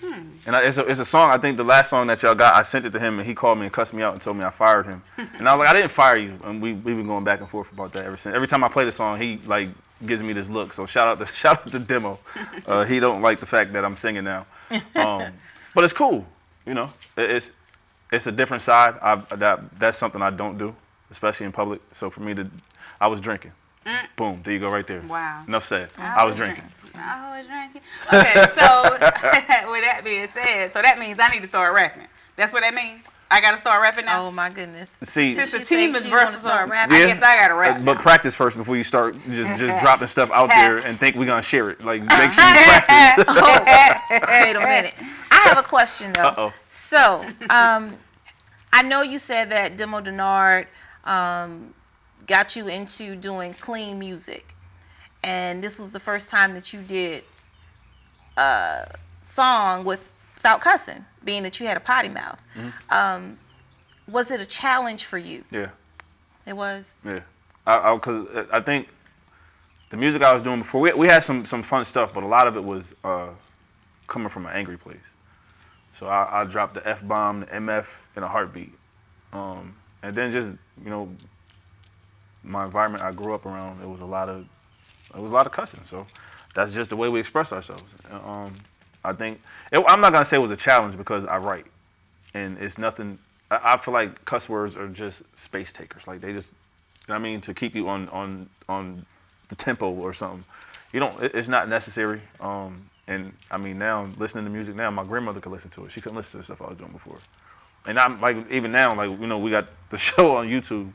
And it's a song, I think the last song that y'all got, I sent it to him and he called me and cussed me out and told me I fired him. And I was like, I didn't fire you. And we've been going back and forth about that ever since. Every time I play the song, he like gives me this look. So shout out to Demo. He don't like the fact that I'm singing now. But it's cool, you know. It's a different side. That's something I don't do, especially in public. So for me I was drinking. Boom, there you go right there. Wow. Enough said. I was drinking. I was drinking. Okay, so with that being said, so that means I need to start rapping. That's what that means? I got to start rapping now? Oh, my goodness. See, Since the team is versatile, I yeah, guess I got to rap now. but practice first before you start just dropping stuff out there and think we're going to share it. Like, make sure you practice. Wait a minute. I have a question, though. Uh-oh. So, I know you said that Demo Denard got you into doing clean music. And this was the first time that you did a song without cussing, being that you had a potty mouth. Mm-hmm. Was it a challenge for you? Yeah. It was? Yeah. Because I think the music I was doing before, we had some fun stuff, but a lot of it was coming from an angry place. So I dropped the F-bomb, the MF in a heartbeat. And then just, you know, my environment I grew up around, it was a lot of cussing. So that's just the way we express ourselves. I think, I'm not gonna say it was a challenge because I write. And it's nothing, I feel like cuss words are just space takers. Like they just, you know what I mean, to keep you on the tempo or something. It's not necessary. And I mean, now listening to music now, my grandmother could listen to it. She couldn't listen to the stuff I was doing before. And I'm like, even now, like, you know, we got the show on YouTube,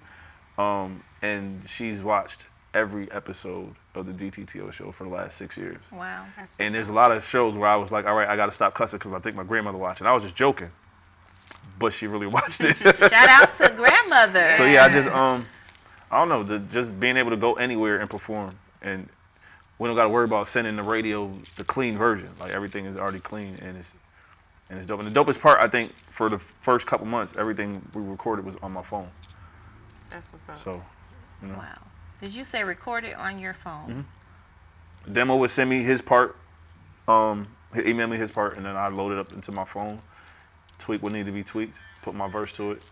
and she's watched every episode of the DTTO show for the last 6 years. Wow. And there's a lot of shows where I was like, all right, I got to stop cussing because I think my grandmother watched it. I was just joking, but she really watched it. Shout out to grandmother. So yeah, I just, I don't know, just being able to go anywhere and perform, and we don't got to worry about sending the radio the clean version. Like everything is already clean, and it's dope. And the dopest part, I think, for the first couple months, everything we recorded was on my phone. That's what's up. So, you know. Wow. Did you say record it on your phone? Mm-hmm. Demo would send me his part, he'd email me his part, and then I load it up into my phone, tweak what needed to be tweaked, put my verse to it,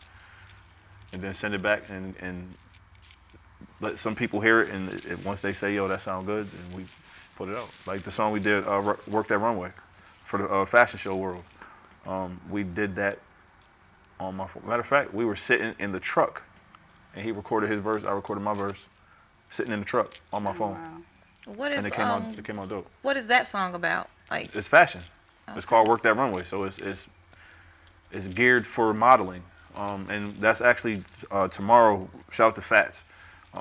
and then send it back and let some people hear it, and once they say, yo, that sounds good, then we put it out. Like the song we did, Work That Runway, for the fashion show world. We did that on my phone. Matter of fact, we were sitting in the truck, and he recorded his verse, I recorded my verse, sitting in the truck on my phone. Wow. What is, and it came out dope. What is that song about? Like, it's fashion. Okay. It's called Work That Runway, so it's geared for modeling. And that's actually tomorrow. Shout out to Fats.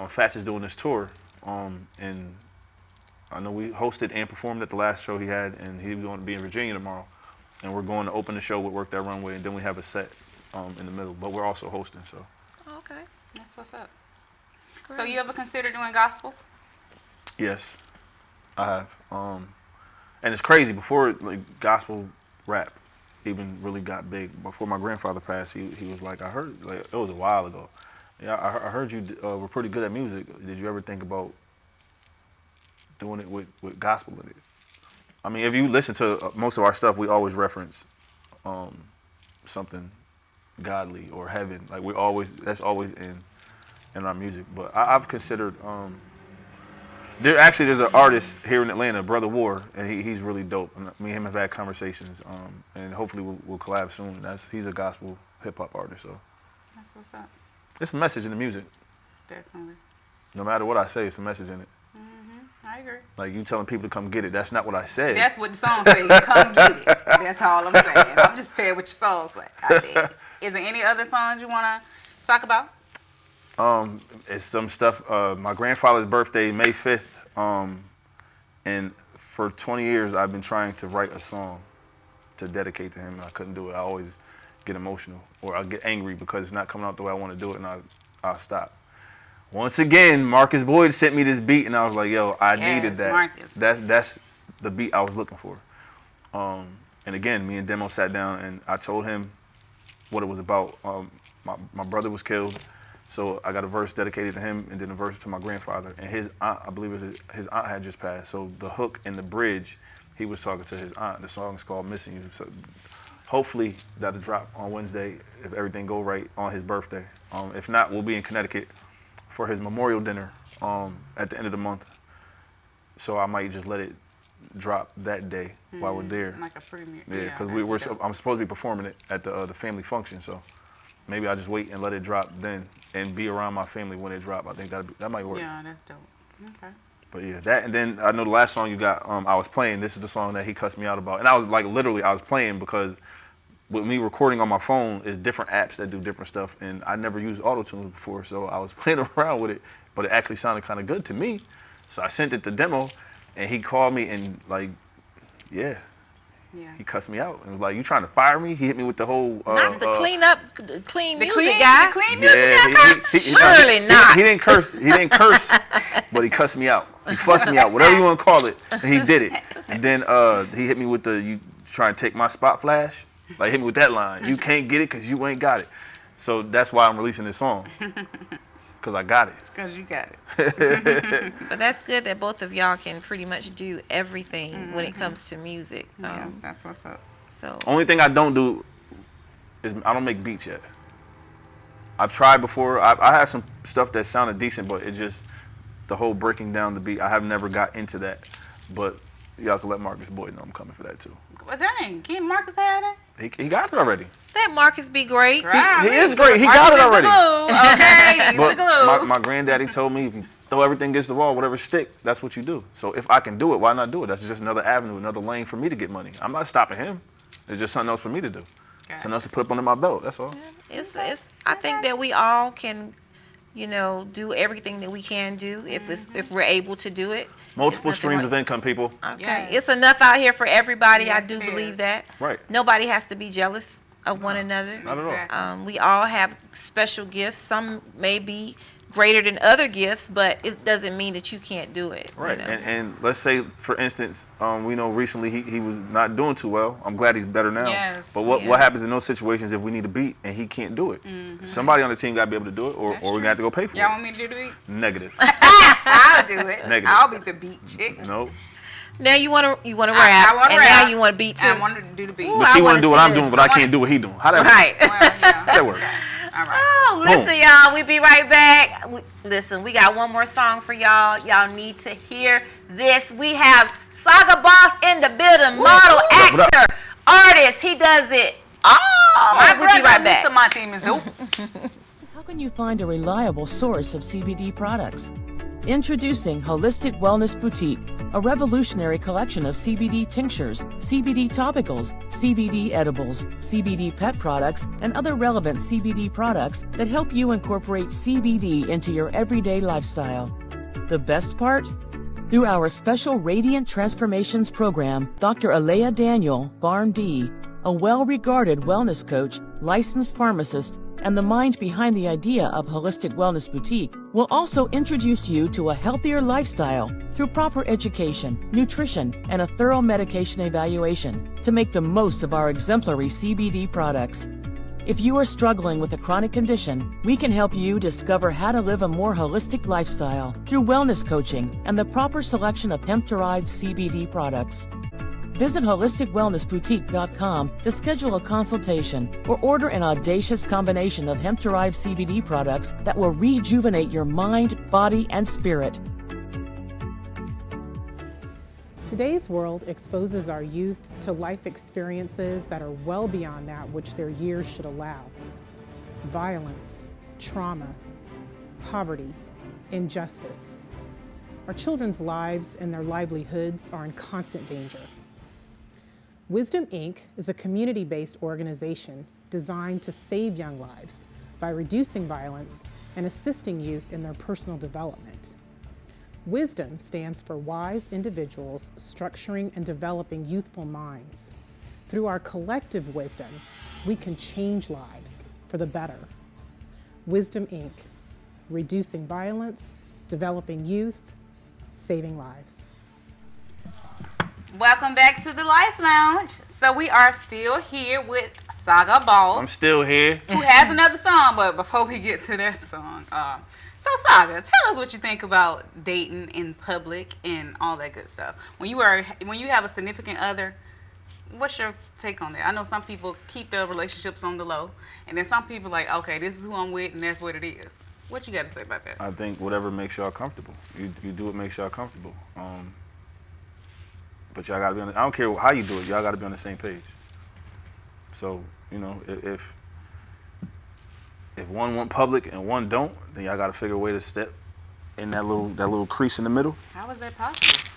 Fats is doing this tour, and I know we hosted and performed at the last show he had, and he's going to be in Virginia tomorrow. And we're going to open the show with Work That Runway, and then we have a set in the middle. But we're also hosting, so. Okay. That's what's up. Great. So you ever consider doing gospel? Yes, I have. And it's crazy, before like gospel rap even really got big, before my grandfather passed, he was like, I heard, like, it was a while ago. Yeah, I heard you were pretty good at music. Did you ever think about doing it with gospel in it? I mean, if you listen to most of our stuff, we always reference something godly or heaven. Like that's always in our music. But I've considered, there's an artist here in Atlanta, Brother War, and he's really dope. And me and him have had conversations, and hopefully we'll collab soon. He's a gospel hip hop artist, so. That's what's up. It's a message in the music. Definitely. No matter what I say, it's a message in it. I agree. Like you telling people to come get it, that's not what I said. That's what the song says. Come get it. That's all I'm saying. I'm just saying what your song says. Is there any other songs you want to talk about? It's some stuff. My grandfather's birthday, May 5th, and for 20 years I've been trying to write a song to dedicate to him, and I couldn't do it. I always get emotional, or I'll get angry because it's not coming out the way I want to do it, and I'll stop. Once again, Marcus Boyd sent me this beat, and I was like, yo, I needed that. Marcus. That's the beat I was looking for. And again, me and Demo sat down, and I told him what it was about. My brother was killed, so I got a verse dedicated to him, and then a verse to my grandfather. And his aunt, I believe his aunt had just passed, so the hook and the bridge, he was talking to his aunt. The song is called Missing You. So hopefully that'll drop on Wednesday if everything go right on his birthday. If not, we'll be in Connecticut for his memorial dinner at the end of the month. So I might just let it drop that day while we're there. Like a premiere. Yeah, because I'm supposed to be performing it at the family function. So maybe I'll just wait and let it drop then and be around my family when it drop. I think that might work. Yeah, that's dope. Okay. But yeah, that, and then I know the last song you got, I was playing, this is the song that he cussed me out about. And I was like, literally, I was playing because with me recording on my phone is different apps that do different stuff, and I never used auto-tune before, so I was playing around with it, but it actually sounded kind of good to me. So I sent it to Demo, and he called me and like, yeah. He cussed me out and was like, "You trying to fire me?" He hit me with the whole not the clean music guy. The clean music guy. Surely not. He didn't curse. He didn't curse, but he cussed me out. He fussed me out, whatever you want to call it. And he did it. And then he hit me with the, "You trying to take my spot flash?" Like, hit me with that line. "You can't get it because you ain't got it." So that's why I'm releasing this song. Because I got it. Because you got it. But that's good that both of y'all can pretty much do everything when it comes to music. Yeah, that's what's up. So Only thing I don't do is I don't make beats yet. I've tried before. I had some stuff that sounded decent, but it just, the whole breaking down the beat, I have never got into that. But y'all can let Marcus Boyd know I'm coming for that too. Well, dang, can't Marcus have that? He got it already. that Marcus be great. He is great. He got it already. Okay, he's the glue. But my granddaddy told me if you throw everything against the wall, whatever stick, that's what you do. So if I can do it, why not do it? That's just another avenue, another lane for me to get money. I'm not stopping him. It's just something else for me to do. Something else to put up under my belt. That's all. It's I think that we all can, do everything that we can do if we're able to do it. Multiple streams of income, people. Okay. Yes. It's enough out here for everybody. Yes, I do it believe is. that. Right. Nobody has to be jealous of one another. Not at all. We all have special gifts. Some may be greater than other gifts, but it doesn't mean that you can't do it. Right. And let's say, for instance, we know recently he was not doing too well. I'm glad he's better now. Yes. But what happens in those situations if we need a beat and he can't do it? Somebody on the team got to be able to do it, or we're going to have to go pay for Y'all it. want me to do the beat? Negative. I'll do it. Negative. I'll be the beat chick. Nope. Now you want to rap, I wanna and rap. now you want to beat too. I wanted to do the beat. Ooh, But I she want wanna to do what see I'm this. doing, but I can't do what he doing. How that work? Right. Well, yeah. How that work? All right. Oh, listen, y'all. We be right back. Listen, we got one more song for y'all. Y'all need to hear this. We have Saga Boss in the building, model, What actor, artist. He does it all. My We'll be right brother, back. Mr. My team is dope. How can you find a reliable source of CBD products? Introducing Holistic Wellness Boutique, a revolutionary collection of CBD tinctures, CBD topicals, CBD edibles, CBD pet products, and other relevant CBD products that help you incorporate CBD into your everyday lifestyle. The best part? Through our special Radiant Transformations program, Dr. Alea Daniel, PharmD, a well-regarded wellness coach, licensed pharmacist, and the mind behind the idea of Holistic Wellness Boutique, will also introduce you to a healthier lifestyle through proper education, nutrition, and a thorough medication evaluation to make the most of our exemplary CBD products. If you are struggling with a chronic condition, we can help you discover how to live a more holistic lifestyle through wellness coaching and the proper selection of hemp-derived CBD products. Visit holisticwellnessboutique.com to schedule a consultation or order an audacious combination of hemp-derived CBD products that will rejuvenate your mind, body, and spirit. Today's world exposes our youth to life experiences that are well beyond that which their years should allow. Violence, trauma, poverty, injustice. Our children's lives and their livelihoods are in constant danger. Wisdom Inc. is a community-based organization designed to save young lives by reducing violence and assisting youth in their personal development. Wisdom stands for wise individuals structuring and developing youthful minds. Through our collective wisdom, we can change lives for the better. Wisdom Inc. Reducing violence, developing youth, saving lives. Welcome back to the Life Lounge. So we are still here with Saga Ball, I'm still here. who has another song. But before we get to that song, so Saga, tell us what you think about dating in public and all that good stuff. When you have a significant other, what's your take on that? I know some people keep their relationships on the low, and then some people like, okay, this is who I'm with, and that's what it is. What you got to say about that? I think whatever makes y'all comfortable. You do what makes y'all comfortable. But y'all gotta be on I don't care how you do it, y'all gotta be on the same page. So, if one want public and one don't, then y'all gotta figure a way to step in that little crease in the middle. How is that possible?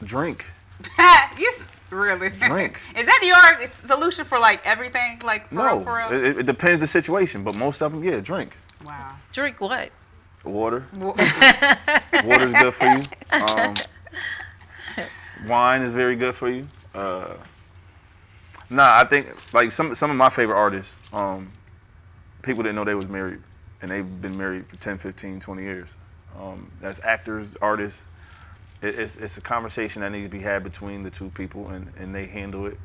Drink. Yes, really. Drink. Is that your solution for like everything? Like for real? It depends the situation, but most of them, yeah, drink. Wow. Drink what? Water. Water's good for you. Wine is very good for you. I think like some of my favorite artists, people didn't know they was married, and they've been married for 10, 15, 20 years. As actors, artists, it's a conversation that needs to be had between the two people, and they handle it.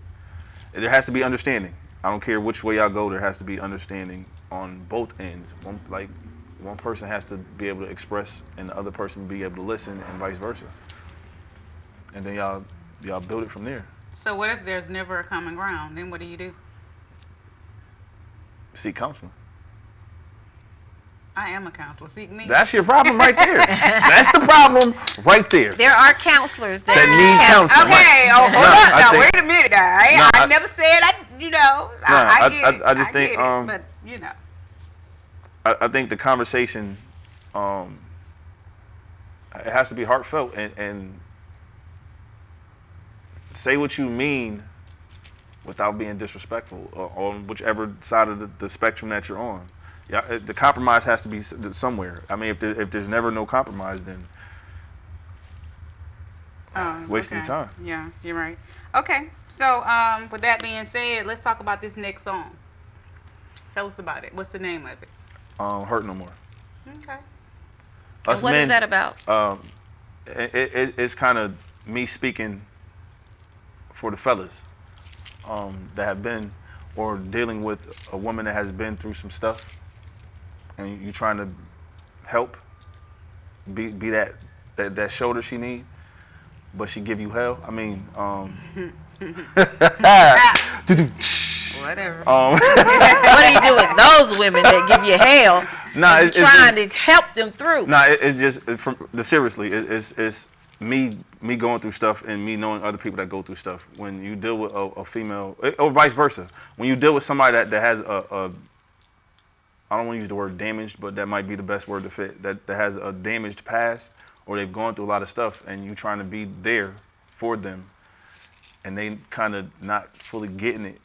There has to be understanding. I don't care which way y'all go, there has to be understanding on both ends. one person has to be able to express and the other person be able to listen, and vice versa. And then y'all build it from there. So what if there's never a common ground? Then what do? Seek counseling. I am a counselor. Seek me. That's your problem right there. That's the problem right there. There are counselors that need counseling. Okay, Right. hold up. Now, wait a minute. I never said I get it. I just think, get it, but you know. I think the conversation, it has to be heartfelt and say what you mean without being disrespectful on whichever side of the spectrum that you're on. Yeah, the compromise has to be somewhere. I mean, if there's never no compromise, then wasting your time. Yeah, you're right. Okay, so with that being said, let's talk about this next song. Tell us about it. What's the name of it? Hurt No More. Okay. And what is that about? It's kind of me speaking for the fellas that have been or dealing with a woman that has been through some stuff, and you trying to help, be that shoulder she need, but she give you hell. I mean, whatever. What do you do with those women that give you hell? Nah, it's trying to help them through. Nah, it's just seriously. It's me going through stuff and me knowing other people that go through stuff. When you deal with a female, or vice versa, when you deal with somebody that has a I don't want to use the word damaged, but that might be the best word to fit, that has a damaged past, or they've gone through a lot of stuff, and you trying to be there for them, and they kind of not fully getting it.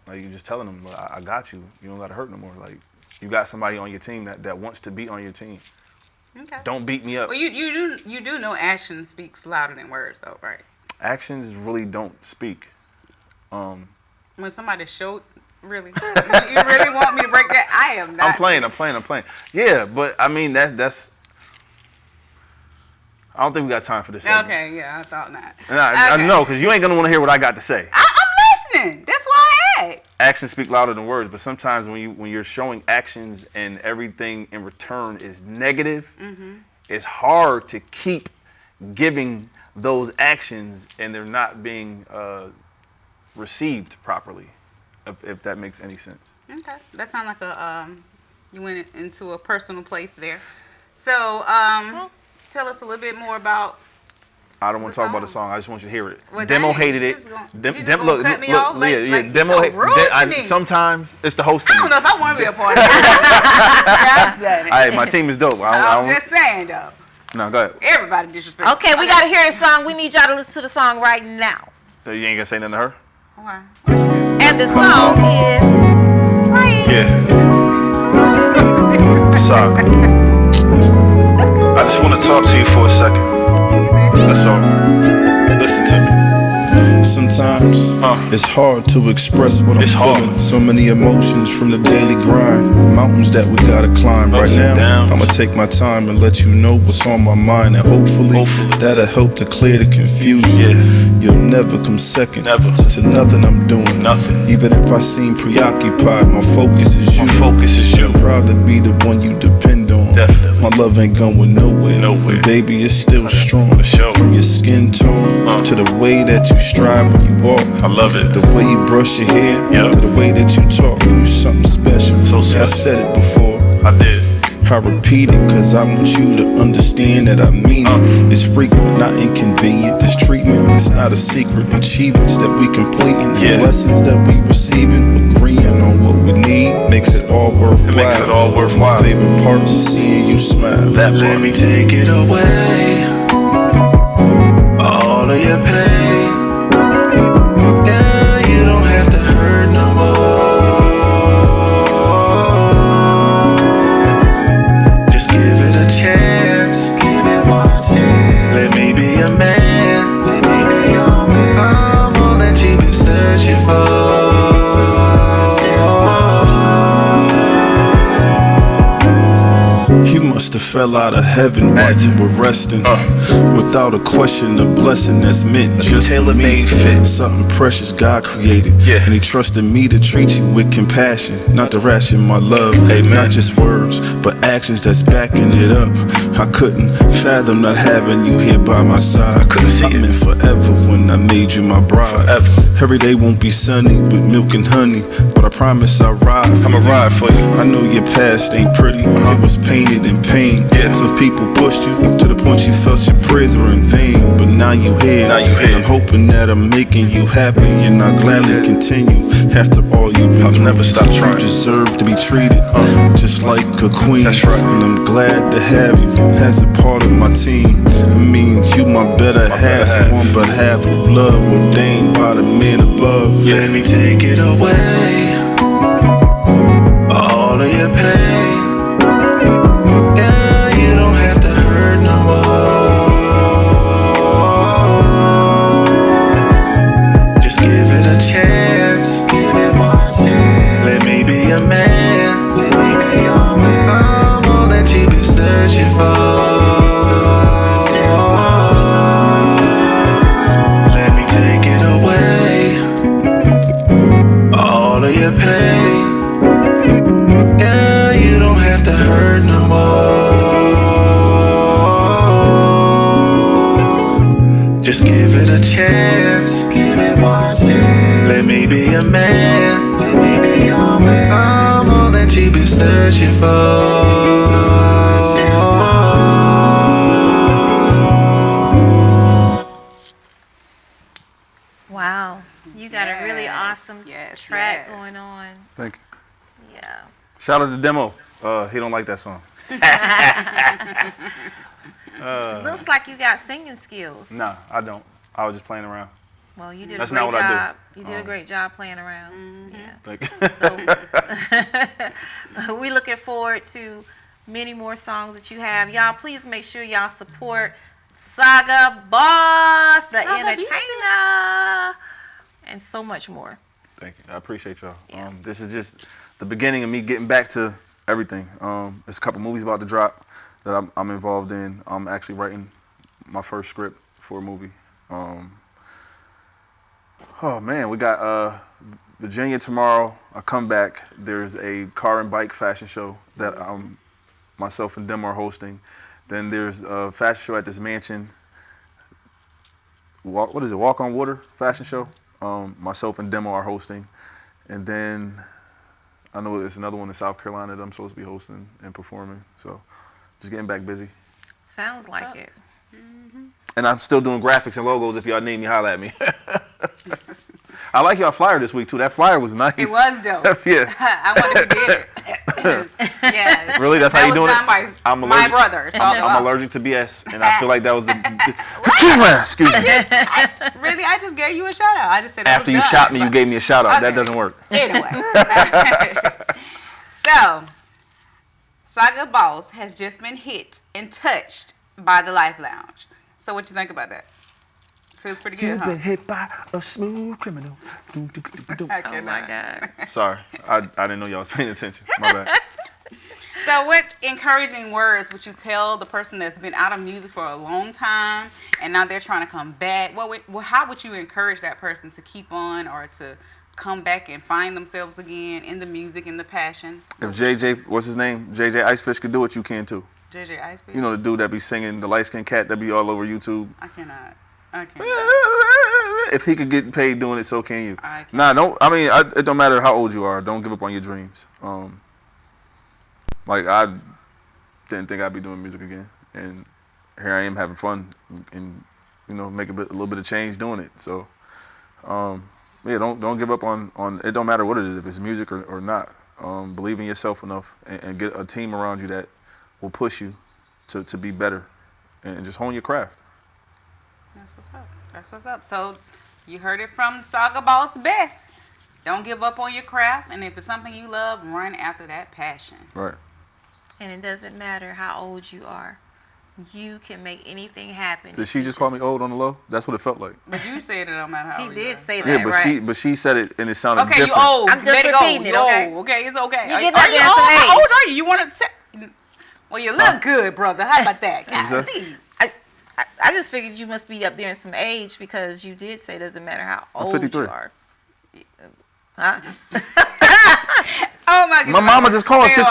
Like, you just telling them, I got you. You don't got to hurt no more. Like, you got somebody on your team that wants to be on your team. Okay. Don't beat me up. Well, you do know action speaks louder than words, though, right? Actions really don't speak. When somebody showed, really, you really want me to break that? I am not. I'm playing. Yeah, but I mean that's. I don't think we got time for this segment. Okay, yeah, I thought not. I know, because you ain't gonna want to hear what I got to say. I'm listening. That's why I asked. Actions speak louder than words, but sometimes when you're showing actions and everything in return is negative, it's hard to keep giving those actions and they're not being received properly, if that makes any sense. Okay, that sounds like you went into a personal place there. So, tell us a little bit more about. I don't want to talk about the song. I just want you to hear it. Well, Demo dang, hated you it. just gonna cut me off? Like, Demo you so rude to me. Sometimes it's the host. I don't know if I want to be a part of it. I'm done. All right, my team is dope. I'm just saying though. No, go ahead. Everybody disrespectful. Okay, we gotta hear the song. We need y'all to listen to the song right now. You ain't gonna say nothing to her? Why? And the song is playing. Yeah. Saga. I just want to talk to you for a second. That's all. Listen to me. Sometimes it's hard to express what I'm feeling. So many emotions from the daily grind. Mountains that we gotta climb. Right now, I'ma take my time and let you know what's on my mind. And hopefully that'll help to clear the confusion. You'll never come second to nothing I'm doing. Even if I seem preoccupied, my focus is you. I'm proud to be the one you depend on. My love ain't going nowhere. And baby, it's still strong. From your skin tone to the way that you stride when you walk. I love it. The way you brush your hair to the way that you talk. You something special. I said it before. I did. I repeat it cause I want you to understand that I mean it. It's frequent, not inconvenient. This treatment is not a secret. Achievements that we completing, the blessings that we receiving. Agreeing on what we need makes it all worthwhile. It makes it all worthwhile. My favorite part is seeing you smile. Let me take it away, all of your pain. Girl, you don't have to hurt no more. Just give it a chance, give it one chance. Let me be a man, let me be your man. I'm all that you've been searching for. You must have fell out of heaven while you were resting. Without a question, a blessing that's meant just for me. Something precious God created, and He trusted me to treat you with compassion, not to ration my love. Not just words, but actions that's backing it up. I couldn't fathom not having you here by my side. I couldn't see it meant forever when I made you my bride. Every day won't be sunny with milk and honey, but I promise I'll ride for you. I'ma ride for you. I know your past ain't pretty, it was painted in pain. Some people pushed you to the point you felt your prayers were in vain, but now you here. And I'm hoping that I'm making you happy, and I'll gladly continue. After all you've been through, never stop trying. You deserve to be treated just like a queen. That's right. And I'm glad to have you as a part of my team. I mean, you my better half, so on behalf of love ordained by the man above. Let me take it away, all of your pain. Yeah, you don't have to hurt no more. Just give it a chance, give it one chance. Let me be a man, let me be your man. I'm all that you've been searching for. Let me take it away, all of your pain. Yeah, you don't have to hurt no more. Just give it a chance, give it one chance. Let me be a man, let me be your man. I'm all that you've been searching for. Wow, you got a really awesome track going on. Thank you. Yeah. Shout out to Demo. He don't like that song. Looks like you got singing skills. Nah, I don't. I was just playing around. Well, you did That's a great not what I job. do. You did a great job playing around. Yeah. Thank you. So we looking forward to many more songs that you have. Y'all, please make sure y'all support Saga Boss, the Saga entertainer, and so much more. Thank you. I appreciate y'all. Yeah. This is just the beginning of me getting back to everything. There's a couple movies about to drop that I'm involved in. I'm actually writing my first script for a movie. Oh man, we got Virginia tomorrow. I come back. There's a car and bike fashion show that myself and Dem are hosting. Then there's a fashion show at this mansion. What is it? Walk on Water fashion show. Myself and Demo are hosting. And then I know there's another one in South Carolina that I'm supposed to be hosting and performing. So just getting back busy. Sounds like it. And I'm still doing graphics and logos. If y'all need me, holla at me. I like y'all flyer this week too. That flyer was nice. It was dope. Yeah. I wanted to get it. Yes. Really? That's how you doing it? By I'm my brother. So I'm allergic to BS, and I feel like that was the. Excuse me. Really, I just gave you a shout out. I just said After you shot me, you gave me a shout out. Okay. That doesn't work. Anyway. So, Saga Ballz has just been hit and touched by the Life Lounge. So what you think about that? Feels pretty good, You've huh? been hit by a smooth criminal. Oh my God. Sorry, I didn't know y'all was paying attention. My bad. So what encouraging words would you tell the person that's been out of music for a long time and now they're trying to come back? How would you encourage that person to keep on or to come back and find themselves again in the music and the passion? If JJ, what's his name? JJ Icefish could do it, you can too. JJ Icefish? You know the dude that be singing, the light-skinned cat that be all over YouTube? I cannot. If he could get paid doing it, so can you. It don't matter how old you are. Don't give up on your dreams. Like, I didn't think I'd be doing music again. And here I am having fun and, make a little bit of change doing it. So, don't give up on it. Don't matter what it is, if it's music or not. Believe in yourself enough and get a team around you that will push you to be better and just hone your craft. That's what's up. That's what's up. So you heard it from Saga Boss Best. Don't give up on your craft, and if it's something you love, run after that passion. Right. And it doesn't matter how old you are. You can make anything happen. Did she just call me old on the low? That's what it felt like. But you said it don't matter how old you are. He did say that, Yeah, right? she said it and it sounded different. Okay, you old. I'm just Let it repeating go. it, okay? Okay, it's okay. You get that How old age. are you? You want to Well, you look good, brother. How about that? Golly. I just figured you must be up there in some age because you did say it doesn't matter how old 53. you are. Huh? Oh my goodness. My mama just called. She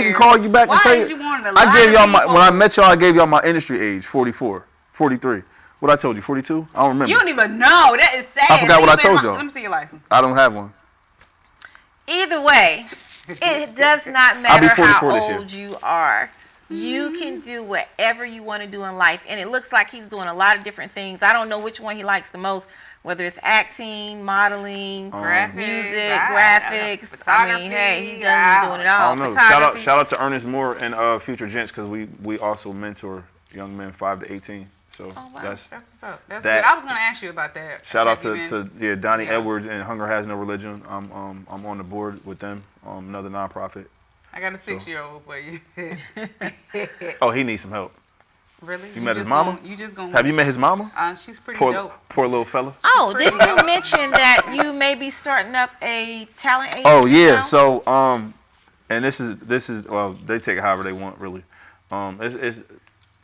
can call you back and tell you. I gave y'all when I met y'all, I gave y'all my industry age, 44, 43. What I told you, 42? I don't remember. You don't even know. That is sad. I forgot what I told y'all. Let me see your license. I don't have one. Either way, it does not matter how old you are. You can do whatever you want to do in life. And it looks like he's doing a lot of different things. I don't know which one he likes the most, whether it's acting, modeling, music, graphics. I mean, hey, he does doing it all. I don't know. Shout out to Ernest Moore and Future Gents because we also mentor young men 5 to 18. So that's what's up. That's good. I was going to ask you about that. Shout out to Donnie Edwards and Hunger Has No Religion. I'm on the board with them. Another nonprofit. I got a 6-year-old for you. Oh, he needs some help. Really? You met his mama? Gonna Have you met his mama? She's pretty dope. Poor little fella. Oh, didn't you mention that you may be starting up a talent agency? Oh yeah. now? So and this is well, they take it however they want really. It's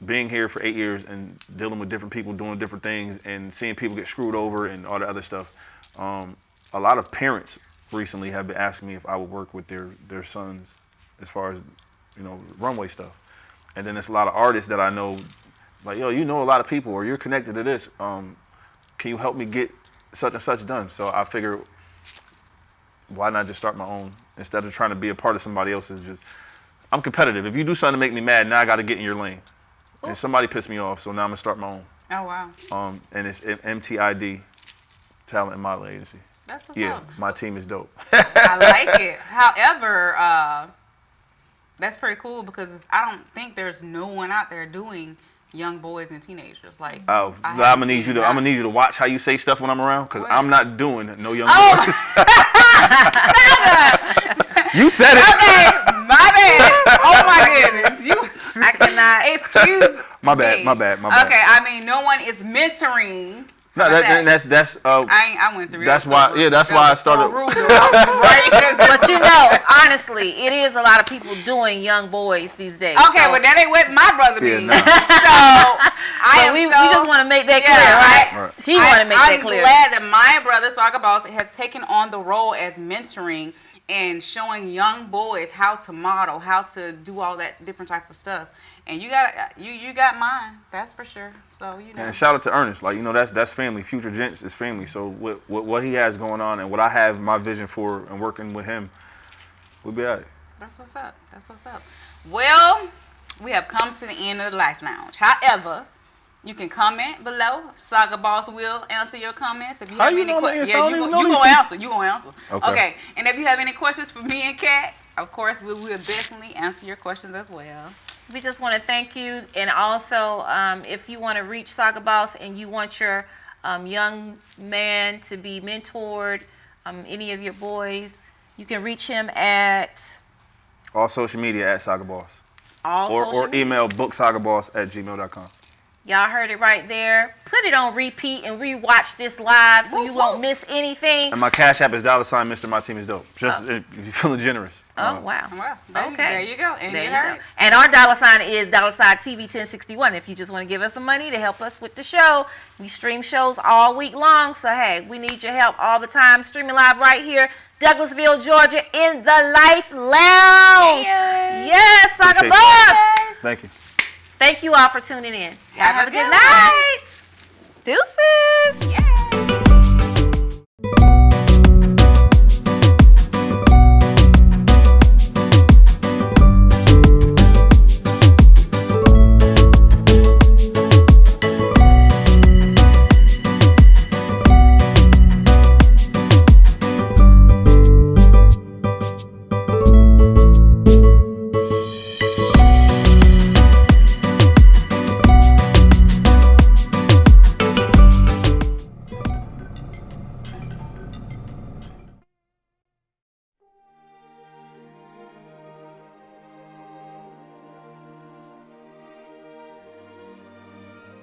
being here for 8 years and dealing with different people doing different things and seeing people get screwed over and all the other stuff. A lot of parents recently have been asking me if I would work with their sons as far as, runway stuff. And then there's a lot of artists that I know, like, yo, you know a lot of people or you're connected to this. Can you help me get such and such done? So I figure, why not just start my own instead of trying to be a part of somebody else's? I'm competitive. If you do something to make me mad, now I got to get in your lane. Ooh. And somebody pissed me off, so now I'm going to start my own. Oh, wow. And it's MTID, Talent and Model Agency. That's what's up. My team is dope. I like it. However, that's pretty cool because I don't think there's no one out there doing young boys and teenagers. Like, I'm gonna need you to watch how you say stuff when I'm around because I'm not doing no young boys. You said it. Okay, my bad. Oh my goodness, I cannot excuse. My bad. Okay, I mean, no one is mentoring. No, that's. I went through. That's why. Yeah, that's why I started. But honestly, it is a lot of people doing young boys these days. Okay, well that ain't what my brother means. So we just want to make that clear, right? He want to make that clear. I'm glad that my brother Saga Boss has taken on the role as mentoring and showing young boys how to model, how to do all that different type of stuff. And you got mine, that's for sure. So And shout out to Ernest, that's family. Future Gents is family. So what he has going on and what I have my vision for and working with him, we'll be at it. That's what's up. That's what's up. Well, we have come to the end of the Life Lounge. However, you can comment below. Saga Boss will answer your comments. If you have any questions, you gonna answer. You gonna answer. Okay. And if you have any questions for me and Kat, of course, we will definitely answer your questions as well. We just want to thank you, and also if you want to reach Saga Boss and you want your young man to be mentored, any of your boys, you can reach him at all social media at Saga Boss. Or email booksagaboss@gmail.com. Y'all heard it right there. Put it on repeat and rewatch this live so you won't miss anything. And my Cash App is $, Mr. My Team is Dope. Just if you're feeling generous. Oh, wow. Okay. There you go. And there you go. And our $ is $TV1061. If you just want to give us some money to help us with the show, we stream shows all week long. So, hey, we need your help all the time. Streaming live right here, Douglasville, Georgia, in the Life Lounge. Yes, Saga Boss. Thank you. Thank you all for tuning in. Have a good night. Deuces.